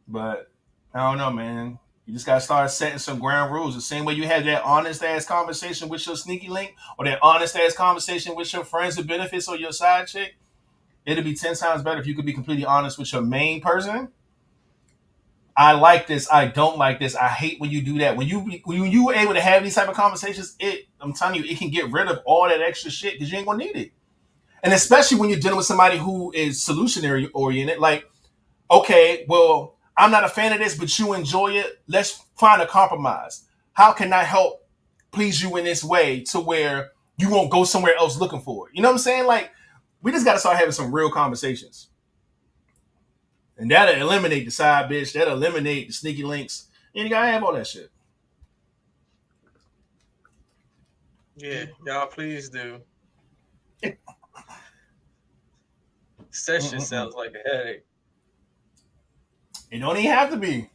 Speaker 2: But I don't know, man. You just gotta start setting some ground rules. The same way you had that honest ass conversation with your sneaky link, or that honest ass conversation with your friends with benefits or your side chick. It'd be 10 times better if you could be completely honest with your main person. I like this. I don't like this. I hate when you do that. When you were able to have these type of conversations, I'm telling you, it can get rid of all that extra shit because you ain't gonna need it. And especially when you're dealing with somebody who is solutionary oriented, like, okay, well, I'm not a fan of this, but you enjoy it. Let's find a compromise. How can I help please you in this way to where you won't go somewhere else looking for it. You know what I'm saying? Like, we just got to start having some real conversations. And that'll eliminate the side bitch. That'll eliminate the sneaky links. And you got to have all that shit.
Speaker 3: Yeah, y'all please do. That shit sounds like a headache.
Speaker 2: It don't even have to be.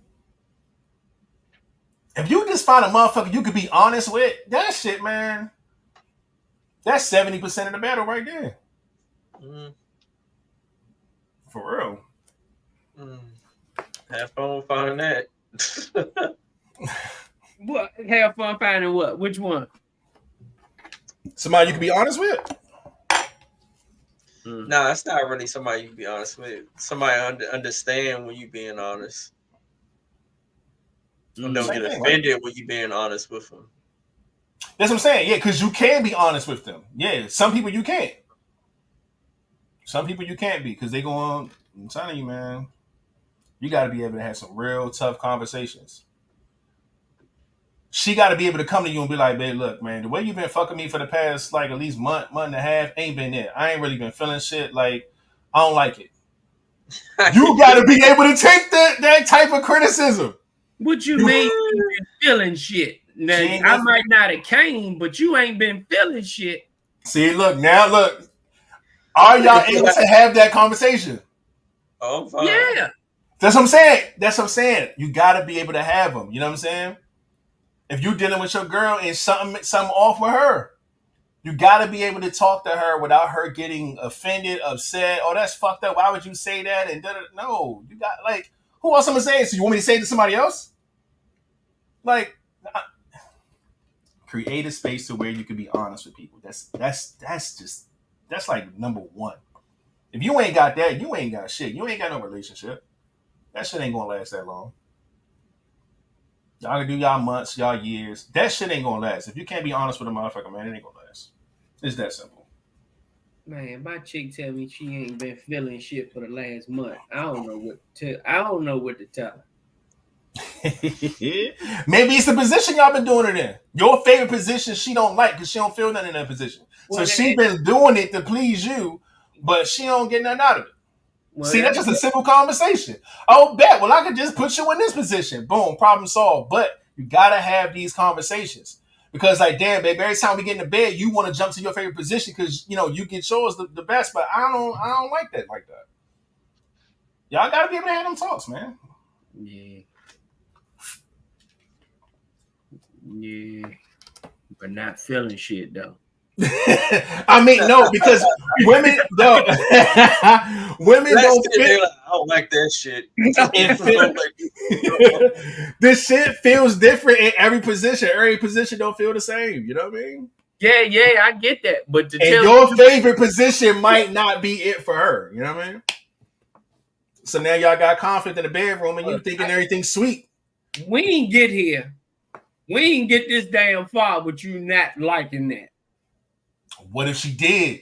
Speaker 2: If you just find a motherfucker you could be honest with, that shit, man, that's 70% of the battle right there. For real.
Speaker 3: Have fun finding that.
Speaker 1: What? Have fun finding what? Which one?
Speaker 2: Somebody you can be honest with?
Speaker 3: Nah, it's not really somebody you can be honest with. Somebody understand when you being honest. Don't get offended when you being honest with them.
Speaker 2: That's what I'm saying. Yeah, because you can be honest with them. Yeah, some people you can't. Some people you can't be because they go on. I'm telling you, man, you got to be able to have some real tough conversations. She got to be able to come to you and be like, babe, look, man, the way you've been fucking me for the past, like, at least month and a half ain't been there. I ain't really been feeling shit. Like, I don't like it. You got to be able to take that type of criticism.
Speaker 1: What you mean you been feeling shit? Now, I might not have came, but you ain't been feeling shit.
Speaker 2: See, look. Are y'all able to have that conversation?
Speaker 3: Oh, fine.
Speaker 1: Yeah.
Speaker 2: That's what I'm saying. You got to be able to have them. You know what I'm saying? If you're dealing with your girl and something off with her, you got to be able to talk to her without her getting offended, upset. Oh, that's fucked up. Why would you say that? And no, you got, like, who else am I saying? So you want me to say it to somebody else? Like, create a space to where you can be honest with people. That's like number one. If you ain't got that, you ain't got shit. You ain't got no relationship. That shit ain't gonna last that long. Y'all can do y'all months, y'all years. That shit ain't gonna last. If you can't be honest with a motherfucker, man, it ain't gonna last. It's that simple.
Speaker 1: Man, my chick tell me she ain't been feeling shit for the last month. I don't know what to tell her.
Speaker 2: Maybe it's the position y'all been doing it in. Your favorite position she don't like because she don't feel nothing in that position. So she been doing it to please you, but she don't get nothing out of it. Well, see, that's just a simple conversation. Oh, bet. Well, I could just put you in this position. Boom, problem solved. But you gotta have these conversations because, like, damn, baby, every time we get into bed, you want to jump to your favorite position because you get yours the best. But I don't like that like that. Y'all gotta be able to have them talks, man.
Speaker 1: Yeah, but not feeling shit though.
Speaker 2: I mean, no, because women don't. Women don't feel.
Speaker 3: I don't like that shit.
Speaker 2: This shit feels different in every position. Every position don't feel the same. You know what I mean?
Speaker 1: Yeah, I get that. But
Speaker 2: your favorite position might not be it for her. You know what I mean? So now y'all got conflict in the bedroom, and you thinking everything's sweet.
Speaker 1: We ain't get here. We ain't get this damn far with you not liking that.
Speaker 2: What if she did?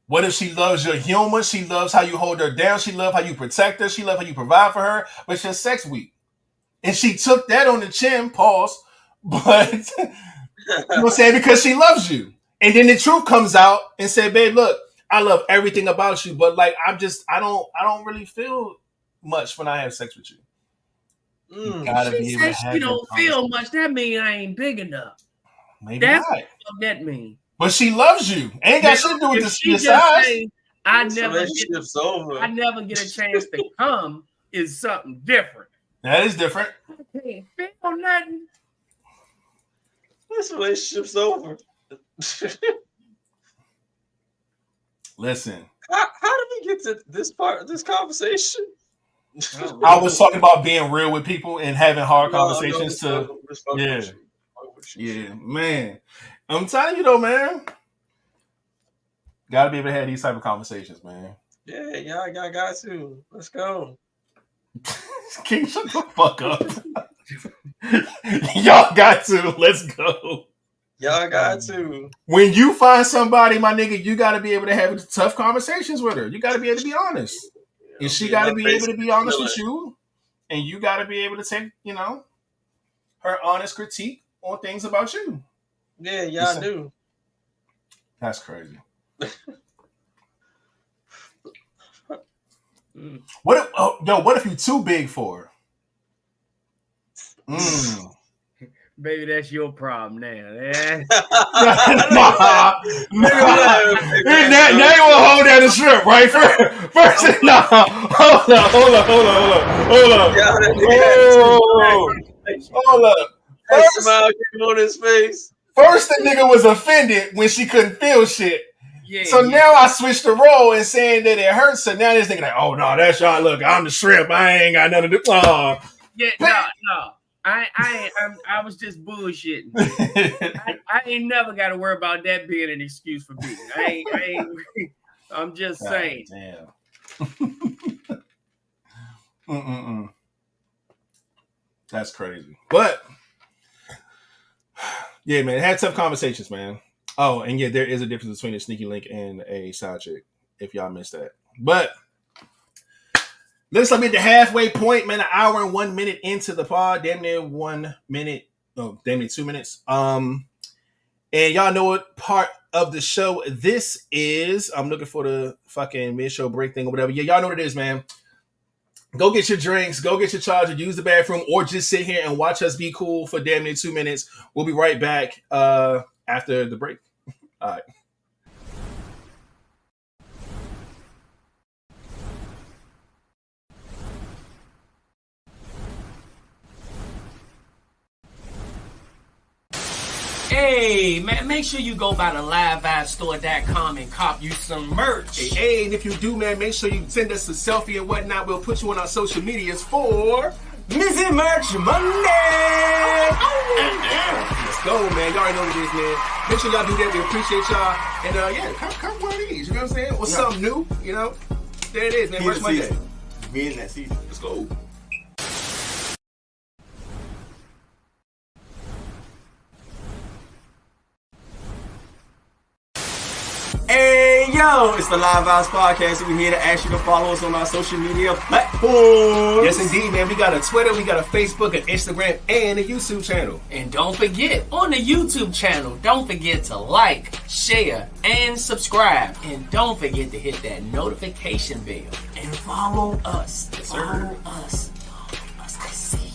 Speaker 2: What if she loves your humor? She loves how you hold her down. She loves how you protect her. She loves how you provide for her. But it's your sex week. And she took that on the chin, pause. But, you know what I'm saying? Because she loves you. And then the truth comes out and say, babe, look, I love everything about you. But, like, I don't really feel much when I have sex with you.
Speaker 1: She says she don't feel much. That means I ain't big enough.
Speaker 2: Maybe
Speaker 1: that's
Speaker 2: not.
Speaker 1: What that means.
Speaker 2: But she loves you. Ain't got shit to do with your size.
Speaker 1: Say, I never get a chance to come is something different.
Speaker 2: That is different.
Speaker 1: I can't feel nothing.
Speaker 3: This relationship's over.
Speaker 2: Listen.
Speaker 3: How did we get to this part of this conversation?
Speaker 2: I was talking about being real with people and having hard conversations Yeah, man. I'm telling you though, man. Gotta be able to have these type of conversations, man.
Speaker 3: Yeah, y'all got to. Let's go.
Speaker 2: King, shut the fuck up. Y'all got to. Let's go.
Speaker 3: Y'all got to.
Speaker 2: When you find somebody, my nigga, you gotta be able to have tough conversations with her. You gotta be able to be honest. And she got to be able to be honest with you. And you got to be able to take, her honest critique on things about you.
Speaker 3: Yeah, y'all do.
Speaker 2: That's crazy. What if you too big for her?
Speaker 1: Baby, that's your problem now.
Speaker 2: Nah, now you want to hold down the strip, right? First, no. Hold up.
Speaker 3: Smile came on his face.
Speaker 2: First, the nigga was offended when she couldn't feel shit. Yeah, so now I switched the role and saying that it hurts. So now this nigga like, oh no, that's y'all. Look, I'm the shrimp. I ain't got nothing to do.
Speaker 1: Yeah, no. I was just bullshitting. I ain't never got to worry about that being an excuse for beating. I ain't. I'm just saying.
Speaker 2: Damn. That's crazy. But yeah, man, had tough conversations, man. Oh, and yeah, there is a difference between a sneaky link and a side chick. If y'all missed that, but. Looks like we're at the halfway point, man. An hour and 1 minute into the pod. Damn near 1 minute. Oh, damn near 2 minutes. And y'all know what part of the show this is. I'm looking for the fucking mid-show break thing or whatever. Yeah, y'all know what it is, man. Go get your drinks. Go get your charger. Use the bathroom. Or just sit here and watch us be cool for damn near 2 minutes. We'll be right back after the break. All right.
Speaker 1: Hey, man, make sure you go by the livevibestore.com and cop you some merch.
Speaker 2: Hey, and if you do, man, make sure you send us a selfie and whatnot. We'll put you on our social medias for
Speaker 1: Missing Merch Monday.
Speaker 2: Let's go, man. Y'all already know what it is, man. Make sure y'all do that. We appreciate y'all. And yeah, come one of these. You know what I'm saying? Or something new, you know? There it is, man. Merch Monday.
Speaker 3: We in that season.
Speaker 2: Let's go.
Speaker 3: Hey, yo, it's the Vibez Podcast. We're here to ask you to follow us on our social media platforms.
Speaker 2: Yes, indeed, man. We got a Twitter, we got a Facebook, an Instagram, and a YouTube channel.
Speaker 1: And don't forget, on the YouTube channel, don't forget to like, share, and subscribe. And don't forget to hit that notification bell. And follow us.
Speaker 2: Yes, sir.
Speaker 1: Follow us. I see you.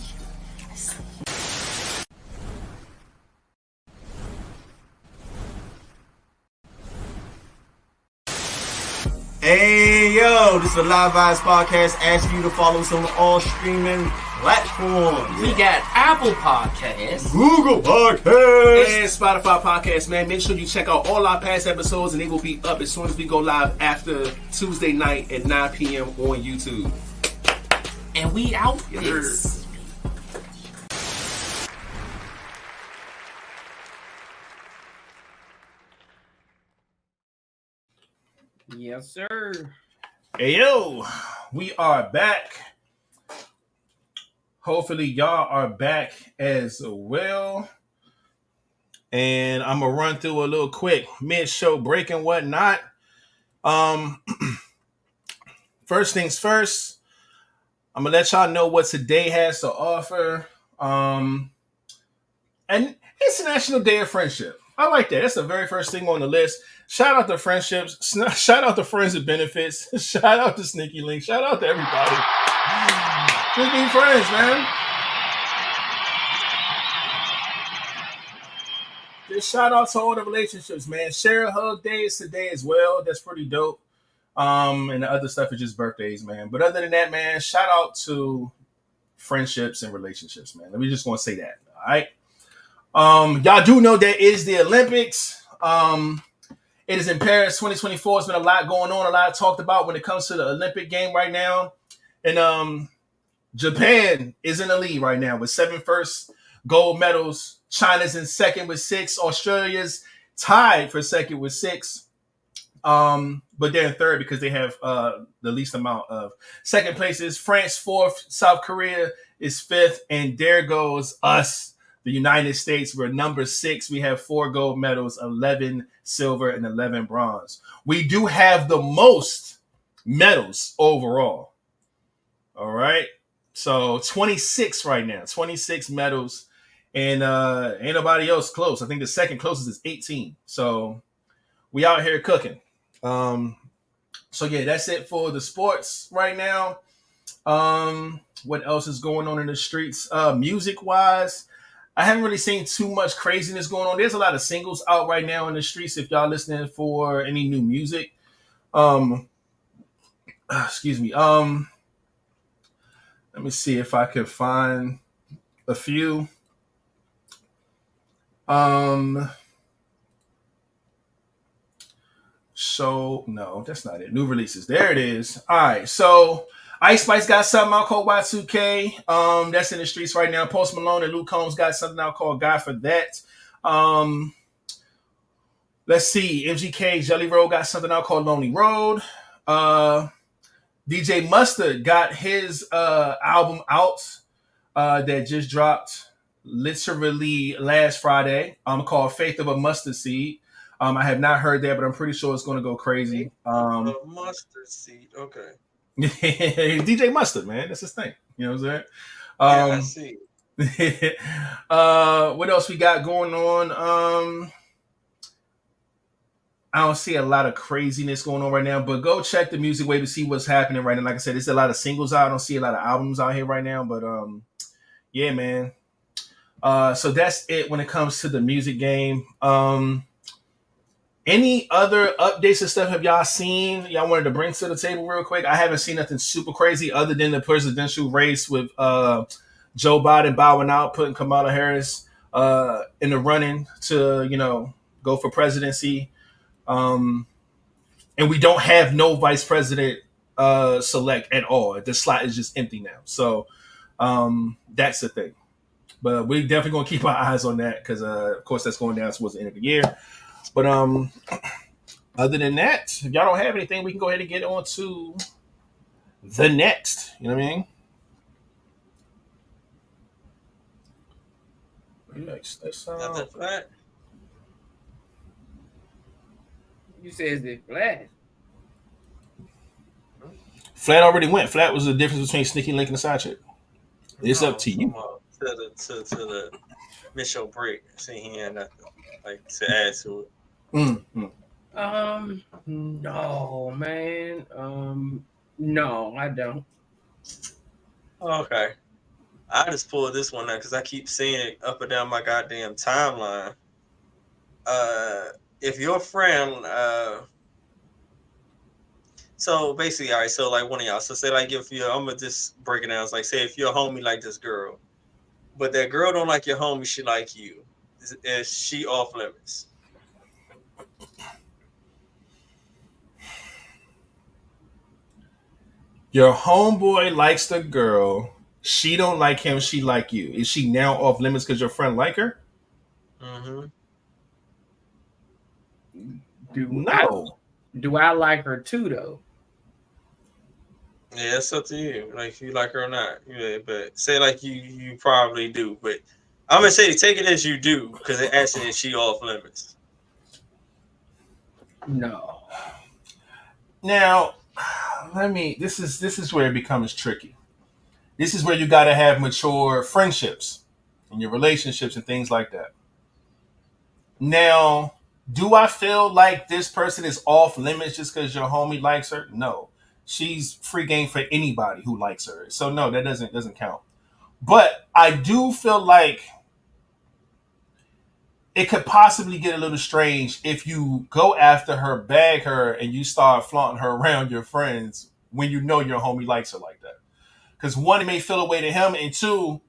Speaker 3: Hey, yo, this is the Vibez Podcast. Asking you to follow us on all streaming platforms.
Speaker 1: We got Apple Podcasts,
Speaker 3: Google Podcasts,
Speaker 2: and Spotify Podcast, man. Make sure you check out all our past episodes, and they will be up as soon as we go live after Tuesday night at 9 p.m. on YouTube.
Speaker 1: And we out this. Yes, sir.
Speaker 2: Hey, yo, we are back. Hopefully, y'all are back as well. And I'm going to run through a little quick mid-show break and whatnot. First things first, I'm going to let y'all know what today has to offer. And it's National Day of Friendship. I like that. That's the very first thing on the list. Shout out to friendships. Shout out to friends with benefits. Shout out to Sneaky Link. Shout out to everybody. Just be friends, man. Just shout out to all the relationships, man. Share a hug day is today as well. That's pretty dope. And the other stuff is just birthdays, man. But other than that, man, shout out to friendships and relationships, man. Let me just want to say that. All right. Y'all do know that it is the Olympics. It is in Paris 2024. It's been a lot going on, a lot talked about when it comes to the Olympic game right now. And Japan is in the lead right now with 7 first gold medals. China's in second with 6. Australia's tied for second with 6. But they're in third because they have the least amount of second places. France 4th, South Korea is 5th, and there goes us. The United States, we're number 6. We have 4 gold medals, 11 silver, and 11 bronze. We do have the most medals overall. All right. So 26 right now, 26 medals. and ain't nobody else close. I think the second closest is 18. So we out here cooking. So yeah, that's it for the sports right now. What else is going on in the streets? Music wise, I haven't really seen too much craziness going on. There's a lot of singles out right now in the streets. If y'all listening for any new music, excuse me. Let me see if I can find a few. So no, that's not it. New releases. There it is. All right. So Ice Spice got something out called Y2K. That's in the streets right now. Post Malone and Luke Combs got something out called God for That. Let's see. MGK Jelly Roll got something out called Lonely Road. DJ Mustard got his album out that just dropped literally last Friday. Called Faith of a Mustard Seed. I have not heard that, but I'm pretty sure it's going to go crazy.
Speaker 4: Mustard seed. Okay.
Speaker 2: DJ Mustard, man, that's his thing. You know what
Speaker 4: I'm saying?
Speaker 2: I see. What else we got going on? I don't see a lot of craziness going on right now, but go check the music wave to see what's happening right now. Like I said, there's a lot of singles out. I don't see a lot of albums out here right now, but yeah, man. So that's it when it comes to the music game. Any other updates and stuff have y'all seen? Y'all wanted to bring to the table real quick? I haven't seen nothing super crazy other than the presidential race with Joe Biden bowing out, putting Kamala Harris in the running to, go for presidency. And we don't have no vice president select at all. The slot is just empty now. So that's the thing. But we definitely going to keep our eyes on that because, of course, that's going down towards the end of the year. But other than that, if y'all don't have anything, we can go ahead and get on to the next. You know what I mean? Next.
Speaker 4: Nothing flat.
Speaker 1: You said it's flat.
Speaker 2: Flat already went. Flat was the difference between Sneaky Link and the side chick. It's up to you.
Speaker 4: To the Mitchell break. See, he had nothing to add to it.
Speaker 2: Mm-hmm.
Speaker 1: No, man. No, I don't.
Speaker 4: Okay. I just pulled this one out because I keep seeing it up and down my goddamn timeline. If your friend, so basically, all right, so like one of y'all, so say like if you, I'm gonna just break it down. It's like say if you're a homie like this girl, but that girl don't like your homie, she like you. Is she off limits?
Speaker 2: Your homeboy likes the girl. She don't like him. She like you. Is she now off limits because your friend like her?
Speaker 4: Mm-hmm.
Speaker 1: Do I like her too, though?
Speaker 4: Yeah, it's up to you. Like if you like her or not. Yeah, but say like you probably do. But I'm gonna say take it as you do because it actually is she off limits.
Speaker 1: No.
Speaker 2: Now, this is where it becomes tricky. This is where you got to have mature friendships in your relationships and things like that. Now, do I feel like this person is off limits just because your homie likes her? No. She's free game for anybody who likes her. So no, that doesn't count. But I do feel like it could possibly get a little strange if you go after her, bag her, and you start flaunting her around your friends when you know your homie likes her like that. Because one, it may feel a way to him, and two,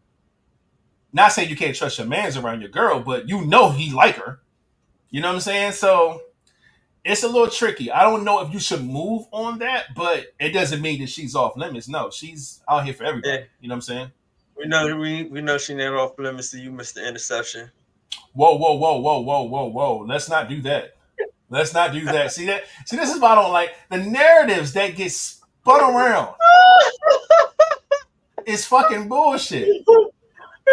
Speaker 2: not saying you can't trust your mans around your girl, but you know he like her. You know what I'm saying? So it's a little tricky. I don't know if you should move on that, but it doesn't mean that she's off limits. No, she's out here for everybody. Yeah. You know what I'm saying?
Speaker 4: We know she never off limits to you, Mr. Interception.
Speaker 2: Whoa. Let's not do that. See, this is why I don't like the narratives that get spun around. It's fucking bullshit.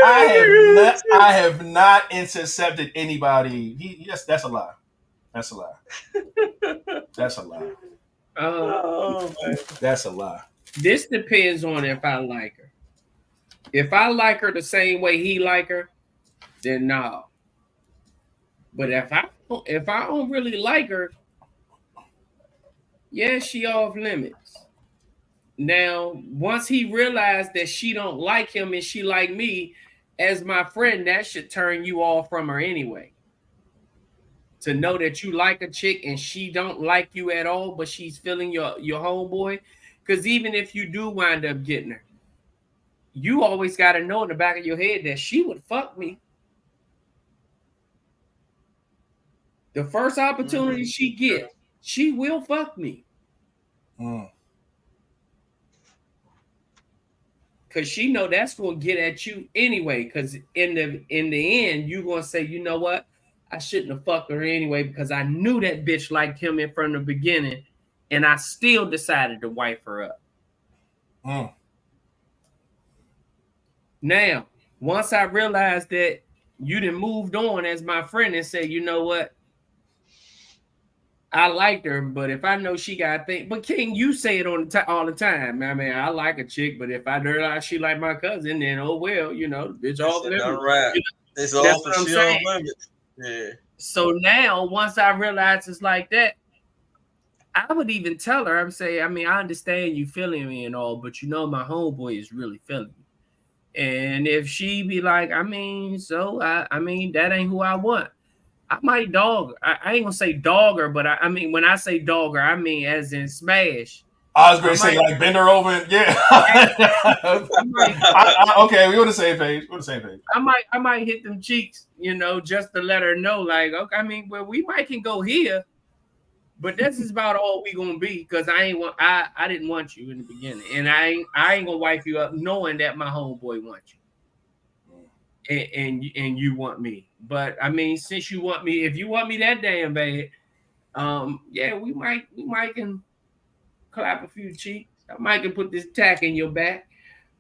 Speaker 2: I have not intercepted anybody. Yes, that's a lie. That's a lie. That's a lie. That's a lie.
Speaker 1: This depends on if I like her. If I like her the same way he like her, then no. But if I don't really like her, yeah, she off limits. Now, once he realized that she don't like him and she like me, as my friend, that should turn you off from her anyway. To know that you like a chick and she don't like you at all, but she's feeling your homeboy. Because even if you do wind up getting her, you always got to know in the back of your head that she would fuck me. The first opportunity she get, she will fuck me. Cause she know that's gonna get at you anyway. Cause in the end, you gonna say, you know what? I shouldn't have fucked her anyway because I knew that bitch liked him from the beginning, and I still decided to wipe her up. Now, once I realized that you done moved on as my friend and said, you know what? I liked her, but if I know she got things, but King, you say it all the time. I mean, I like a chick, but if I realize she like my cousin, then oh well, you know, bitch off limits.
Speaker 4: Right. You know, it's all for she off limits. Yeah.
Speaker 1: So now, once I realize it's like that, I would even tell her, I would say, I mean, I understand you feeling me and all, but you know, my homeboy is really feeling me. And if she be like, I mean, so I mean, that ain't who I want. I might dog her. I ain't gonna say dog her, but I mean, when I say dog her, I mean as in smash.
Speaker 2: I was gonna say like bend her over and okay, we on the same page.
Speaker 1: I might hit them cheeks, you know, just to let her know, like, okay, I mean, well, we might can go here, but this is about all we gonna be because I didn't want you in the beginning, and I ain't gonna wipe you up knowing that my homeboy wants you. And you want me, but I mean, since you want me, if you want me that damn bad, yeah, we might can clap a few cheeks. I might can put this tack in your back,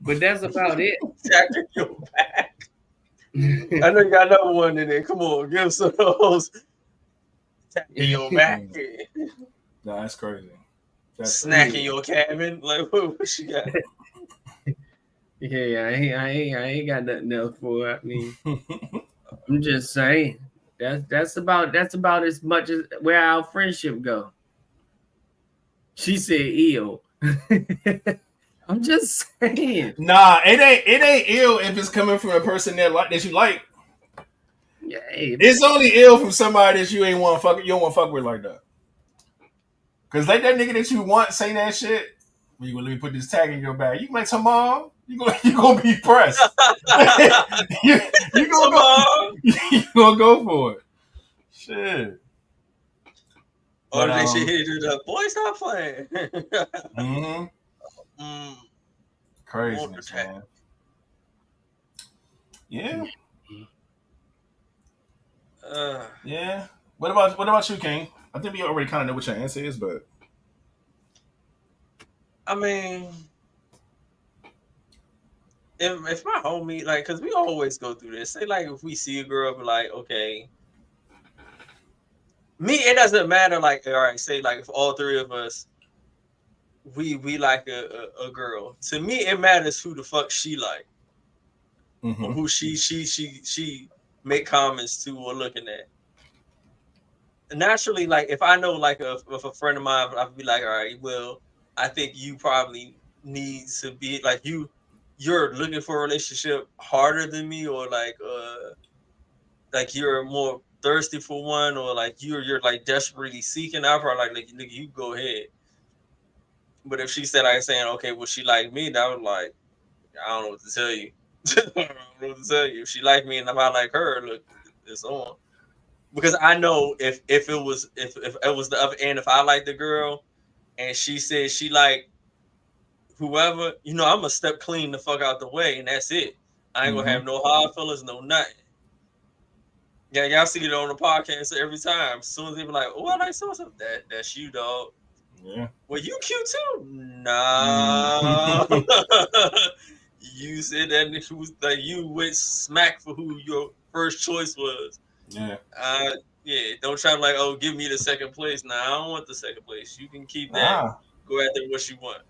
Speaker 1: but that's about it.
Speaker 4: Tack in your back. I know you got another one in there. Come on, give us some of those. Tack in your back.
Speaker 2: No, that's crazy.
Speaker 4: Snack in your cabin. Like what she got?
Speaker 1: Yeah, I ain't got nothing else for it. I mean, I'm just saying that's about as much as where our friendship go. She said, "Ew." I'm just saying.
Speaker 2: Nah, it ain't ill if it's coming from a person that you like.
Speaker 1: Yeah,
Speaker 2: it's only ill from somebody that you don't want to fuck with like that. Cause like that nigga that you want say that shit. You gonna let me put this tag in your bag? You like some mom? You gonna be pressed. you gonna go for it. Shit.
Speaker 4: Or they should hit it up. Boy, stop playing.
Speaker 2: Craziness, man. Yeah. Yeah. What about you, King? I think we already kind of know what your answer is, but
Speaker 4: I mean, if my homie, like, because we always go through this. Say, like, if we see a girl, be like, okay, me, it doesn't matter. Like, all right, say, like, if all three of us, we like a girl. To me, it matters who the fuck she like, or who she make comments to or looking at. Naturally, like, if I know, like, if a friend of mine, I'd be like, all right, well, I think you probably need to be like you're looking for a relationship harder than me, or like you're more thirsty for one, or like you're like desperately seeking. I'll probably like nigga, you go ahead. But if she said like saying, okay, well she like me, that was like, I don't know what to tell you. I don't know what to tell you. If she like me and if I like her, look, it's on. Because I know if it was the other end, if I like the girl and she said she like whoever, you know, I'm gonna step clean the fuck out the way, and that's it. I ain't gonna have no hard feelings, no nothing. Yeah, y'all see it on the podcast every time. As soon as they be like, "Oh, I like so that's you, dog."
Speaker 2: Yeah.
Speaker 4: Well, you cute too. Nah. You said that was like you went smack for who your first choice was.
Speaker 2: Yeah.
Speaker 4: Yeah. Don't try to like, oh, give me the second place. Nah, I don't want the second place. You can keep that. Go after what you want.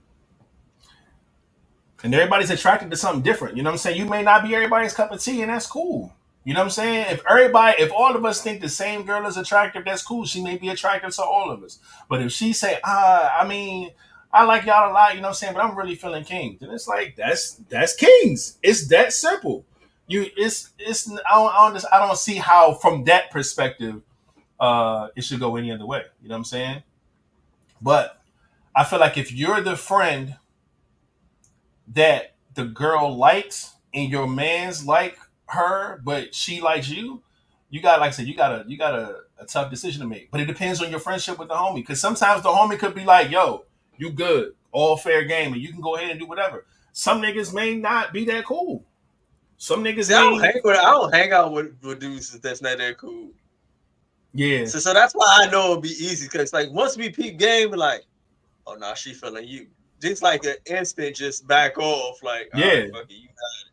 Speaker 2: And everybody's attracted to something different. You know what I'm saying? You may not be everybody's cup of tea, and that's cool. You know what I'm saying? If all of us think the same girl is attractive, that's cool. She may be attractive to all of us. But if she say, I mean, I like y'all a lot, you know what I'm saying, but I'm really feeling King, then it's like that's Kings. It's that simple. I don't see how from that perspective it should go any other way. You know what I'm saying? But I feel like if you're the friend that the girl likes and your man's like her, but she likes you, you got, like I said, you got a tough decision to make. But it depends on your friendship with the homie, because sometimes the homie could be like, "Yo, you good, all fair game, and you can go ahead and do whatever." Some niggas may not be that cool. Some niggas.
Speaker 4: I don't hang out with dudes that's not that cool.
Speaker 2: Yeah.
Speaker 4: So that's why I know it'll be easy, because like once we peep game, we're like, oh no, she feeling you. Just like an instant, just back off. Like,
Speaker 2: yeah,
Speaker 4: right, fuck it, you got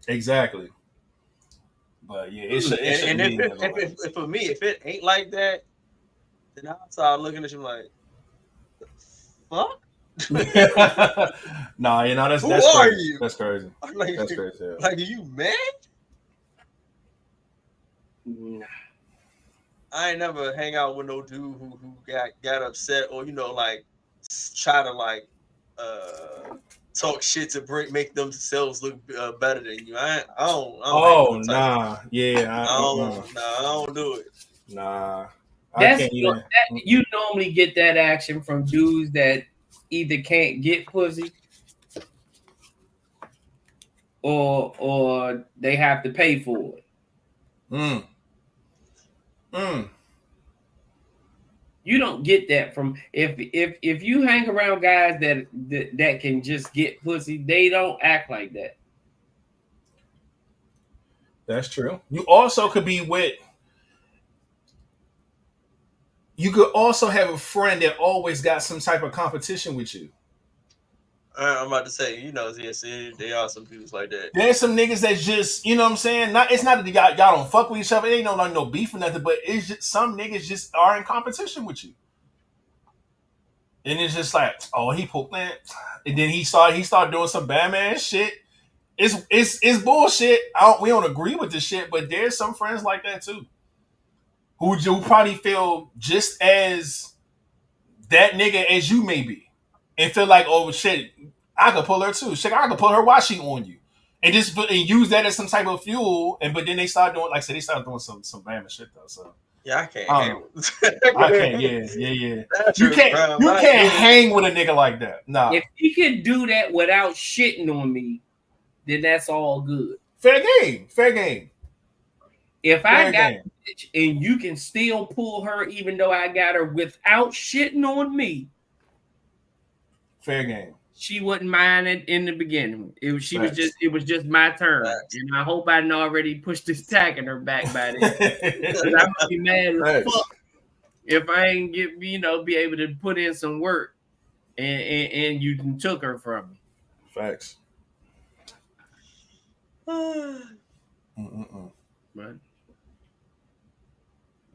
Speaker 2: it. Exactly. But yeah, it should.
Speaker 4: If for me, if it ain't like that, then I start looking at you like, fuck.
Speaker 2: Nah, you know that's
Speaker 4: Who
Speaker 2: that's
Speaker 4: are
Speaker 2: crazy.
Speaker 4: you?
Speaker 2: That's crazy.
Speaker 4: Like,
Speaker 2: that's crazy. Yeah.
Speaker 4: Like, are you mad?
Speaker 1: Nah.
Speaker 4: I ain't never hang out with no dude who got upset, or like try to like talk shit to make themselves look better than you. I don't.
Speaker 2: Oh nah, yeah.
Speaker 4: I don't do it.
Speaker 2: Nah,
Speaker 1: you normally get that action from dudes that either can't get pussy or they have to pay for it. You don't get that from if you hang around guys that can just get pussy, they don't act like that.
Speaker 2: That's true. You also could be with. You could also have a friend that always got some type of competition with you.
Speaker 4: I'm about to say, yes, they are some dudes like that.
Speaker 2: There's some niggas that just, you know what I'm saying? It's not that y'all don't fuck with each other. It ain't no beef or nothing, but it's just some niggas just are in competition with you. And it's just like, oh, he pulled that. And then he started doing some Batman shit. It's bullshit. We don't agree with this shit, but there's some friends like that too. Who probably feel just as that nigga as you may be. And feel like, oh shit, I could pull her too. Shit, I could pull her while she on you. And use that as some type of fuel. But then they start doing, like I said, they started doing some Batman shit though. So
Speaker 4: yeah, I can't.
Speaker 2: I can't. Yeah. You can't hang with a nigga like that. Nah.
Speaker 1: If he can do that without shitting on me, then that's all good.
Speaker 2: Fair game.
Speaker 1: If I got a bitch and you can still pull her, even though I got her without shitting on me,
Speaker 2: fair game.
Speaker 1: She wouldn't mind it in the beginning. It was just my turn. Facts. And I hope I already pushed this tack in her back by then. I'm gonna be mad as fuck if I ain't be able to put in some work and you took her from me.
Speaker 2: Facts.
Speaker 1: But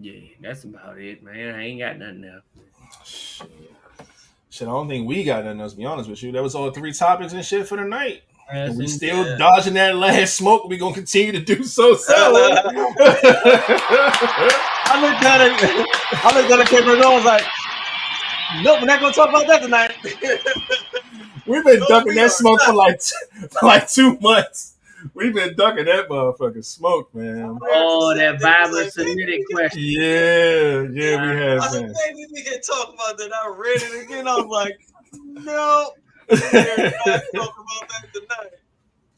Speaker 1: yeah, that's about it, man. I ain't got nothing else.
Speaker 2: Shit, I don't think we got nothing else, to be honest with you. That was all 3 topics and shit for the night. And we still dodging that last smoke. We're going to continue to do so.
Speaker 3: I looked at it, came and I was like, nope, we're not going to talk about that tonight.
Speaker 2: We've been ducking that smoke for like 2 months. We've been ducking that motherfucking smoke, man.
Speaker 1: Oh, that Vibez submitted question.
Speaker 2: Yeah, we have been.
Speaker 4: We can talk about that. I read it again. I was like, no, we're not talking about that tonight.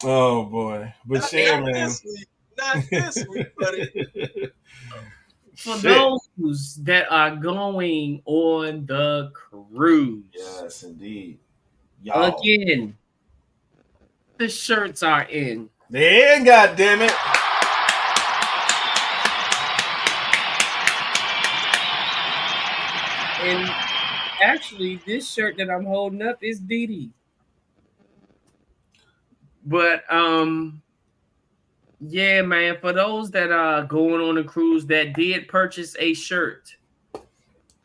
Speaker 2: Oh boy, but share, man.
Speaker 4: Not this week, buddy.
Speaker 1: For those that are going on the cruise,
Speaker 2: yes, indeed.
Speaker 1: Y'all. Again, the shirts are in.
Speaker 2: They in, goddammit.
Speaker 1: And actually, this shirt that I'm holding up is Dee Dee. But yeah, man, for those that are going on a cruise that did purchase a shirt,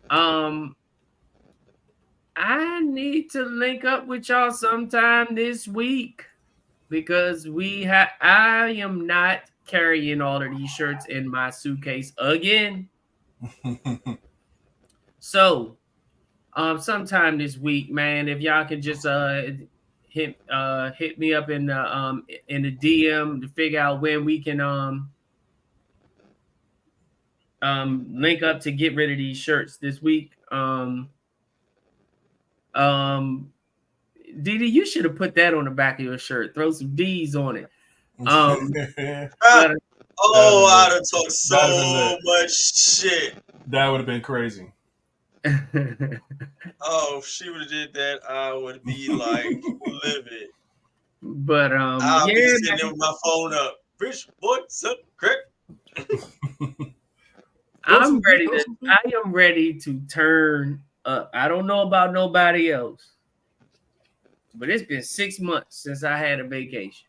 Speaker 1: I need to link up with y'all sometime this week because I am not carrying all of these shirts in my suitcase again. So, sometime this week, man, if y'all can just hit me up in the DM to figure out when we can link up to get rid of these shirts this week. Didi, you should have put that on the back of your shirt. Throw some D's on it.
Speaker 4: I'd have talked so much shit.
Speaker 2: That would have been crazy.
Speaker 4: Oh, if she would have did that, I would be like livid.
Speaker 1: But
Speaker 4: I'll be sitting there with my phone up. Bitch, what's up, Craig?
Speaker 1: I am ready to turn up. I don't know about nobody else, but it's been 6 months since I had a vacation.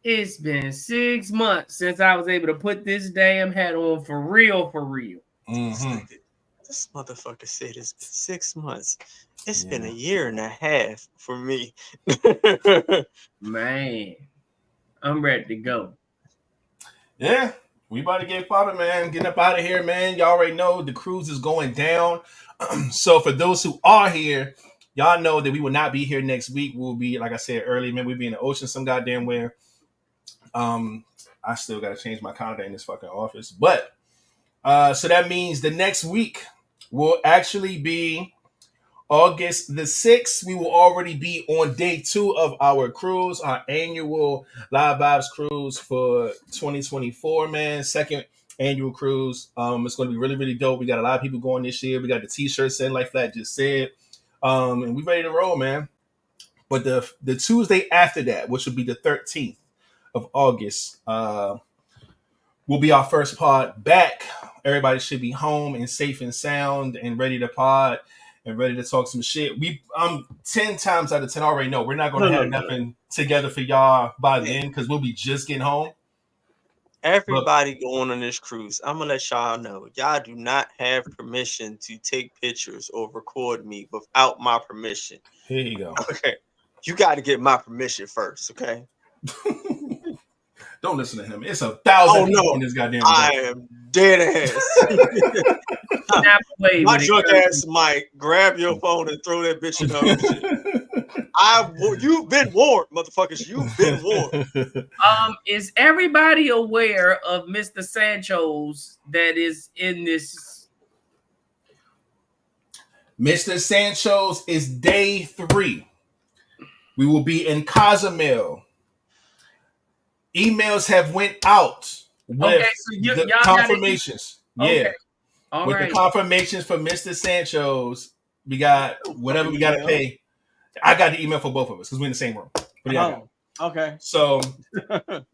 Speaker 1: It's been 6 months since I was able to put this damn hat on for real.
Speaker 3: This motherfucker said it's been 6 months. It's been a year and a half for me.
Speaker 1: Man, I'm ready to go.
Speaker 2: Yeah, we about to get popping, man. Getting up out of here, man. Y'all already know the cruise is going down. So for those who are here, y'all know that we will not be here next week. We'll be, like I said earlier, man, we'll be in the ocean some goddamn where. I still got to change my calendar in this fucking office. But so that means the next week will actually be August the 6th. We will already be on day 2 of our cruise, our annual Live Vibes cruise for 2024, man. Second annual cruise. It's going to be really, really dope. We got a lot of people going this year. We got the t-shirts in, like Flat just said. And we ready to roll, man. But the Tuesday after that, which will be the 13th of August, will be our first pod back. Everybody should be home and safe and sound and ready to pod and ready to talk some shit. 10 times out of 10 already know we're not going to have nothing together for y'all by then because we'll be just getting home.
Speaker 3: Everybody going on this cruise, I'm going to let y'all know, y'all do not have permission to take pictures or record me without my permission.
Speaker 2: Here you go.
Speaker 3: Okay. You got to get my permission first, okay?
Speaker 2: Don't listen to him. It's 1,000 people in this goddamn
Speaker 3: I am dead ass. My drunk ass might grab your phone and throw that bitch in the You've been warned, motherfuckers. You've been warned.
Speaker 1: Is everybody aware of Mr. Sancho's that is in this?
Speaker 2: Mr. Sancho's is day 3. We will be in Cozumel. Emails have went out with the confirmations. Yeah. With the confirmations for Mr. Sancho's, we got whatever we got to pay. I got the email for both of us because we're in the same room.
Speaker 3: Okay.
Speaker 2: So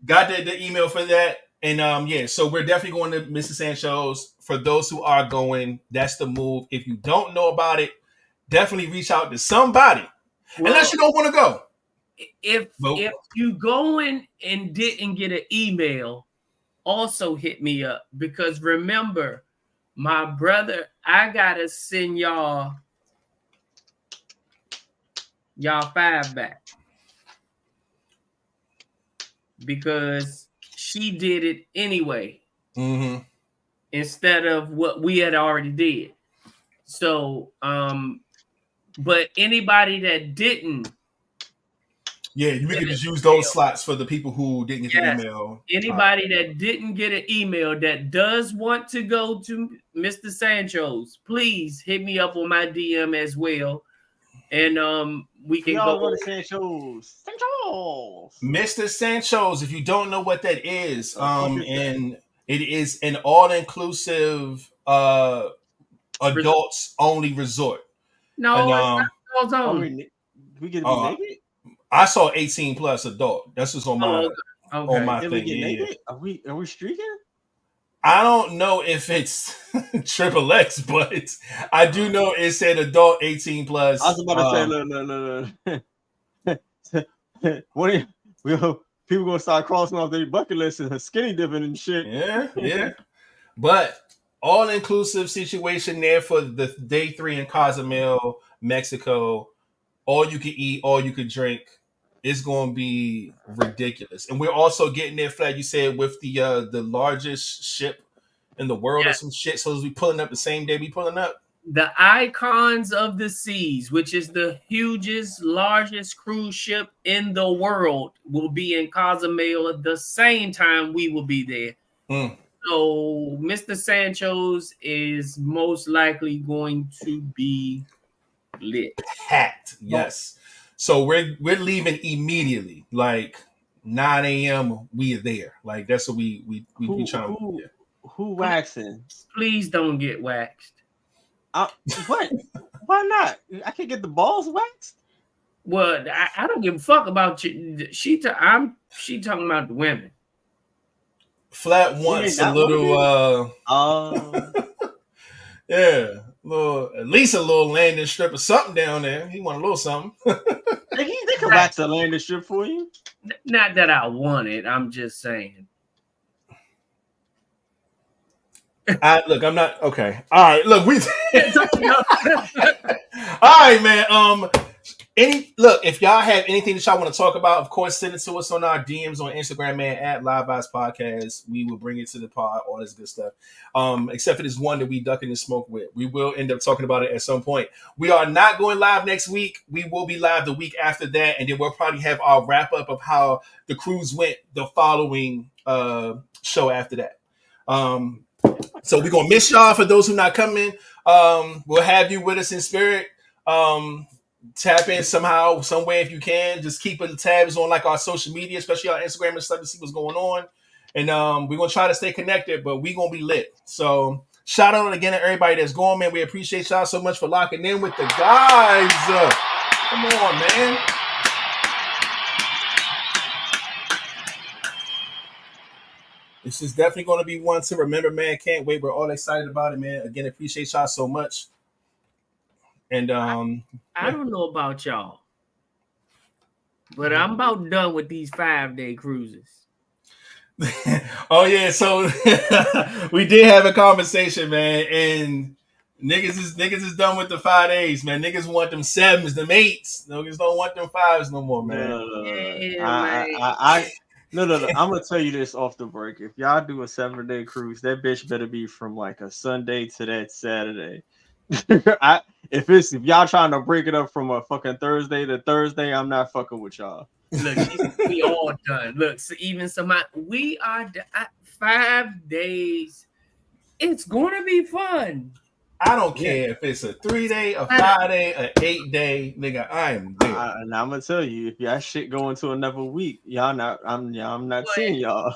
Speaker 2: got the email for that. And so we're definitely going to Mr. Sancho's. For those who are going, that's the move. If you don't know about it, definitely reach out to somebody. Unless you don't want to go.
Speaker 1: If you go in and didn't get an email, also hit me up because remember, my brother, I gotta send y'all 5 back because she did it anyway instead of what we had already did. So, but anybody that didn't.
Speaker 2: Yeah, we could just use those slots for the people who didn't get the email.
Speaker 1: Anybody that didn't get an email that does want to go to Mr. Sancho's, please hit me up on my DM as well. And we can go
Speaker 3: to Sancho's.
Speaker 2: Mr. Sancho's, if you don't know what that is, and it is an all-inclusive adults only resort.
Speaker 1: No, it's not adults only.
Speaker 3: We get to be naked?
Speaker 2: I saw 18 plus adult. That's what's on my on my
Speaker 3: thing. Yeah. Are we streaking?
Speaker 2: I don't know if it's triple X, but I do know it said adult 18 plus.
Speaker 3: I was about to say, no. What are you, people gonna start crossing off their bucket list and skinny dipping and shit.
Speaker 2: Yeah. But all inclusive situation there for the day 3 in Cozumel, Mexico. All you can eat, all you can drink. It's going to be ridiculous. And we're also getting there, Flat, you said, with the largest ship in the world or some shit. So as we pulling up the same day we pulling up.
Speaker 1: The Icons of the Seas, which is the hugest, largest cruise ship in the world, will be in Cozumel at the same time we will be there. So Mr. Sancho's is most likely going to be lit.
Speaker 2: Packed, yes. So we're leaving immediately, like 9 a.m. We are there. Like that's what we trying to.
Speaker 3: Who waxing?
Speaker 1: Please don't get waxed.
Speaker 3: What? Why not? I can get the balls waxed.
Speaker 1: Well, I don't give a fuck about you. She talking about the women.
Speaker 2: Flat wants a little. Yeah, at least a little landing strip or something down there. He want a little something.
Speaker 3: They can wax the landing strip for you.
Speaker 1: Not that I want it. I'm just saying.
Speaker 2: Look, I'm not okay. All right, look, we. All right, man. If y'all have anything that y'all want to talk about, of course, send it to us on our DMs on Instagram, man, at Vibez Podcast. We will bring it to the pod, all this good stuff. Except for this one that we ducking the smoke with. We will end up talking about it at some point. We are not going live next week. We will be live the week after that, and then we'll probably have our wrap up of how the cruise went the following show after that. So we're gonna miss y'all. For those who not coming, we'll have you with us in spirit. Tap in somehow, some way if you can. Just keep tabs on like our social media, especially our Instagram and stuff, to see what's going on. And we're gonna try to stay connected, but we're gonna be lit. So shout out again to everybody that's going, man. We appreciate y'all so much for locking in with the guys. Come on, man. This is definitely going to be one to remember, man. Can't wait. We're all excited about it, man. Again, appreciate y'all so much. And
Speaker 1: I don't know about y'all, but I'm about done with these 5-day cruises.
Speaker 2: Oh yeah, so we did have a conversation, man, and niggas is done with the 5 days, man. Niggas want them 7s, them 8s. Niggas don't want them 5s no more, man.
Speaker 3: No. I'm gonna tell you this off the break. If y'all do a 7-day cruise, that bitch better be from like a Sunday to that Saturday. If y'all trying to break it up from a fucking Thursday to Thursday, I'm not fucking with y'all.
Speaker 1: Look, we all done. Look, so even we are 5 days. It's gonna be fun.
Speaker 2: I don't care if it's a 3-day, a 5-day, an 8-day, nigga. I am there.
Speaker 3: And I'm gonna tell you, if y'all shit go into another week, I'm not seeing y'all.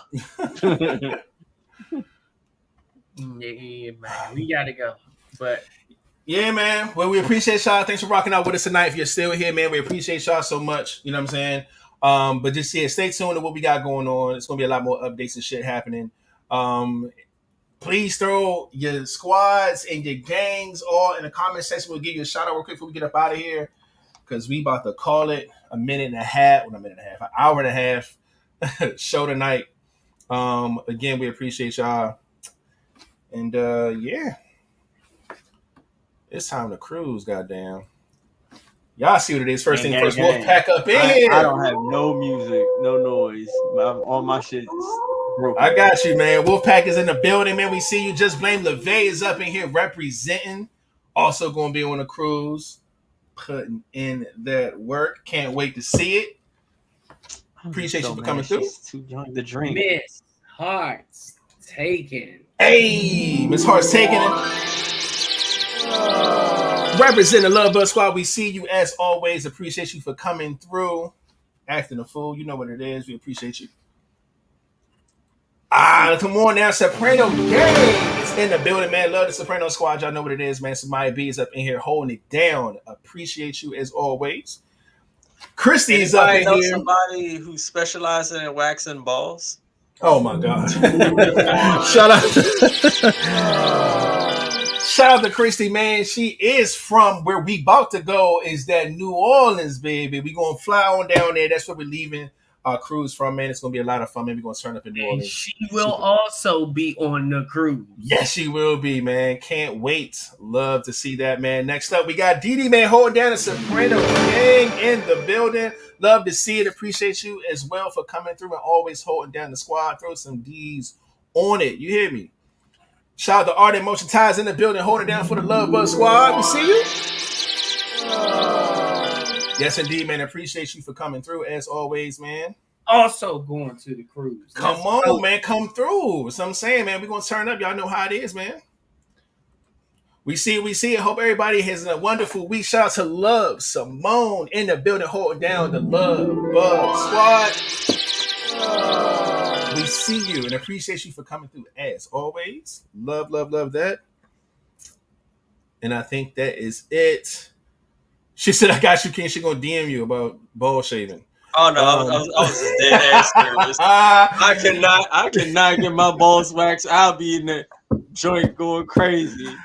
Speaker 1: Yeah, man, we gotta go. But
Speaker 2: yeah, man. Well, we appreciate y'all. Thanks for rocking out with us tonight. If you're still here, man, we appreciate y'all so much. You know what I'm saying? But just stay tuned to what we got going on. It's gonna be a lot more updates and shit happening. Please throw your squads and your gangs all in the comment section. We'll give you a shout out real quick before we get up out of here, because we about to call it an hour and a half show tonight. Again, we appreciate y'all. And yeah. It's time to cruise, goddamn. Y'all see what it is. First thing first, we'll pack up in.
Speaker 3: I don't have no music, no noise. All my shit is broken.
Speaker 2: I got you, man. Wolfpack is in the building, man. We see you. Just Blame LeVay is up in here representing. Also going to be on a cruise, putting in that work. Can't wait to see it. Appreciate you for coming through.
Speaker 3: Too young to drink.
Speaker 1: Miss Hearts Taken.
Speaker 2: Hey, Miss Hearts Taken. Represent the Love Buzz Squad. We see you as always. Appreciate you for coming through. Acting a fool. You know what it is. We appreciate you. Come on now. Soprano Gang is in the building, man. Love the Soprano Squad. Y'all know what it is, man. Somebody B is up in here holding it down. Appreciate you as always. Christy is up in here.
Speaker 4: Somebody who specializes in waxing balls.
Speaker 2: Oh my God. Shout out to Christy, man. She is from where we about to go, is that New Orleans, baby. We gonna fly on down there. That's where we're leaving our cruise from, man. It's gonna be a lot of fun, man. We're gonna turn up in New Orleans.
Speaker 1: She will also be on the cruise.
Speaker 2: Yes, she will be, man. Can't wait. Love to see that, man. Next up, we got Didi, man, holding down the Soprano Gang in the building. Love to see it. Appreciate you as well for coming through and always holding down the squad. Throw some D's on it. You hear me? Shout out to Art and Motion Ties in the building, holding down for the Love Buzz squad. We see you. Yes, indeed, man. Appreciate you for coming through as always, man.
Speaker 1: Also going to the cruise.
Speaker 2: Come on, man. Come through. That's what I'm saying, man. We're going to turn up. Y'all know how it is, man. We see it. Hope everybody has a wonderful week. Shout out to Love Simone in the building, holding down the Love Buzz squad. We see you and appreciate you for coming through as always. Love that. And I think that is it. She said, I got you, King. She going to DM you about ball shaving.
Speaker 4: Oh no, I was just dead ass serious. I cannot get my balls waxed. I'll be in the joint going crazy.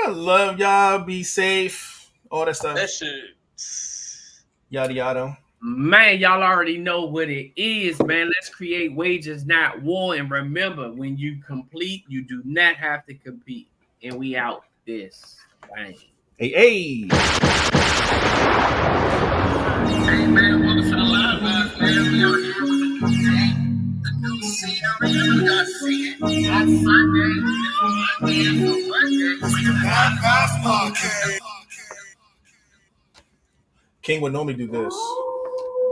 Speaker 2: Love y'all. Be safe. All that stuff.
Speaker 4: That shit.
Speaker 2: Yada yada.
Speaker 1: Man, y'all already know what it is, man. Let's create wages, not war. And remember, when you complete, you do not have to compete. And we out this. Bang.
Speaker 2: Hey.
Speaker 5: Hey man, welcome to the live guys, man. We out here with the new game, the new scenery. You guys see it on Sunday. It's Monday.
Speaker 2: King would normally do this,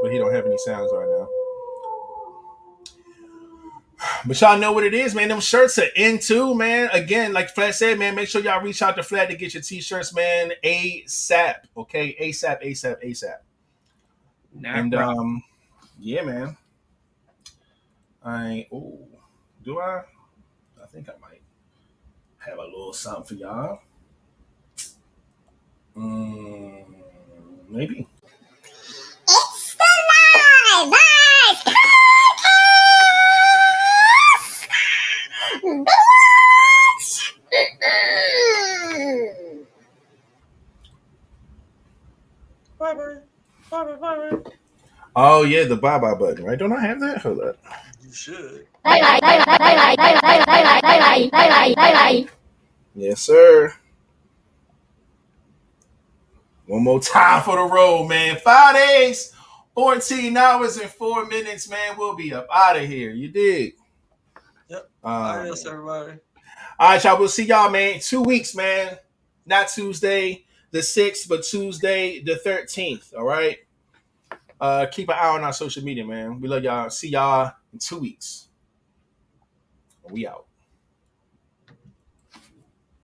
Speaker 2: but he don't have any sounds right now. But y'all know what it is, man. Them shirts are in too, man. Again, like Flat said, man, make sure y'all reach out to Flat to get your t-shirts, man. ASAP, okay? ASAP. And yeah, man. Do I? I think I might have a little something for y'all. Maybe.
Speaker 6: It's the Vibez Podcast.
Speaker 4: Bye.
Speaker 2: Oh yeah, the bye-bye button, right? Don't I have that? Hold up.
Speaker 4: You should.
Speaker 6: Bye.
Speaker 2: Yes, sir. One more time for the road, man. 5 days, 14 hours, and 4 minutes, man. We'll be up out of here. You dig?
Speaker 4: Yep. Adios, everybody.
Speaker 2: All right, y'all. We'll see y'all, man. 2 weeks, man. Not Tuesday the 6th, but Tuesday the 13th. All right. Keep an eye on our social media, man. We love y'all. See y'all in 2 weeks. We out.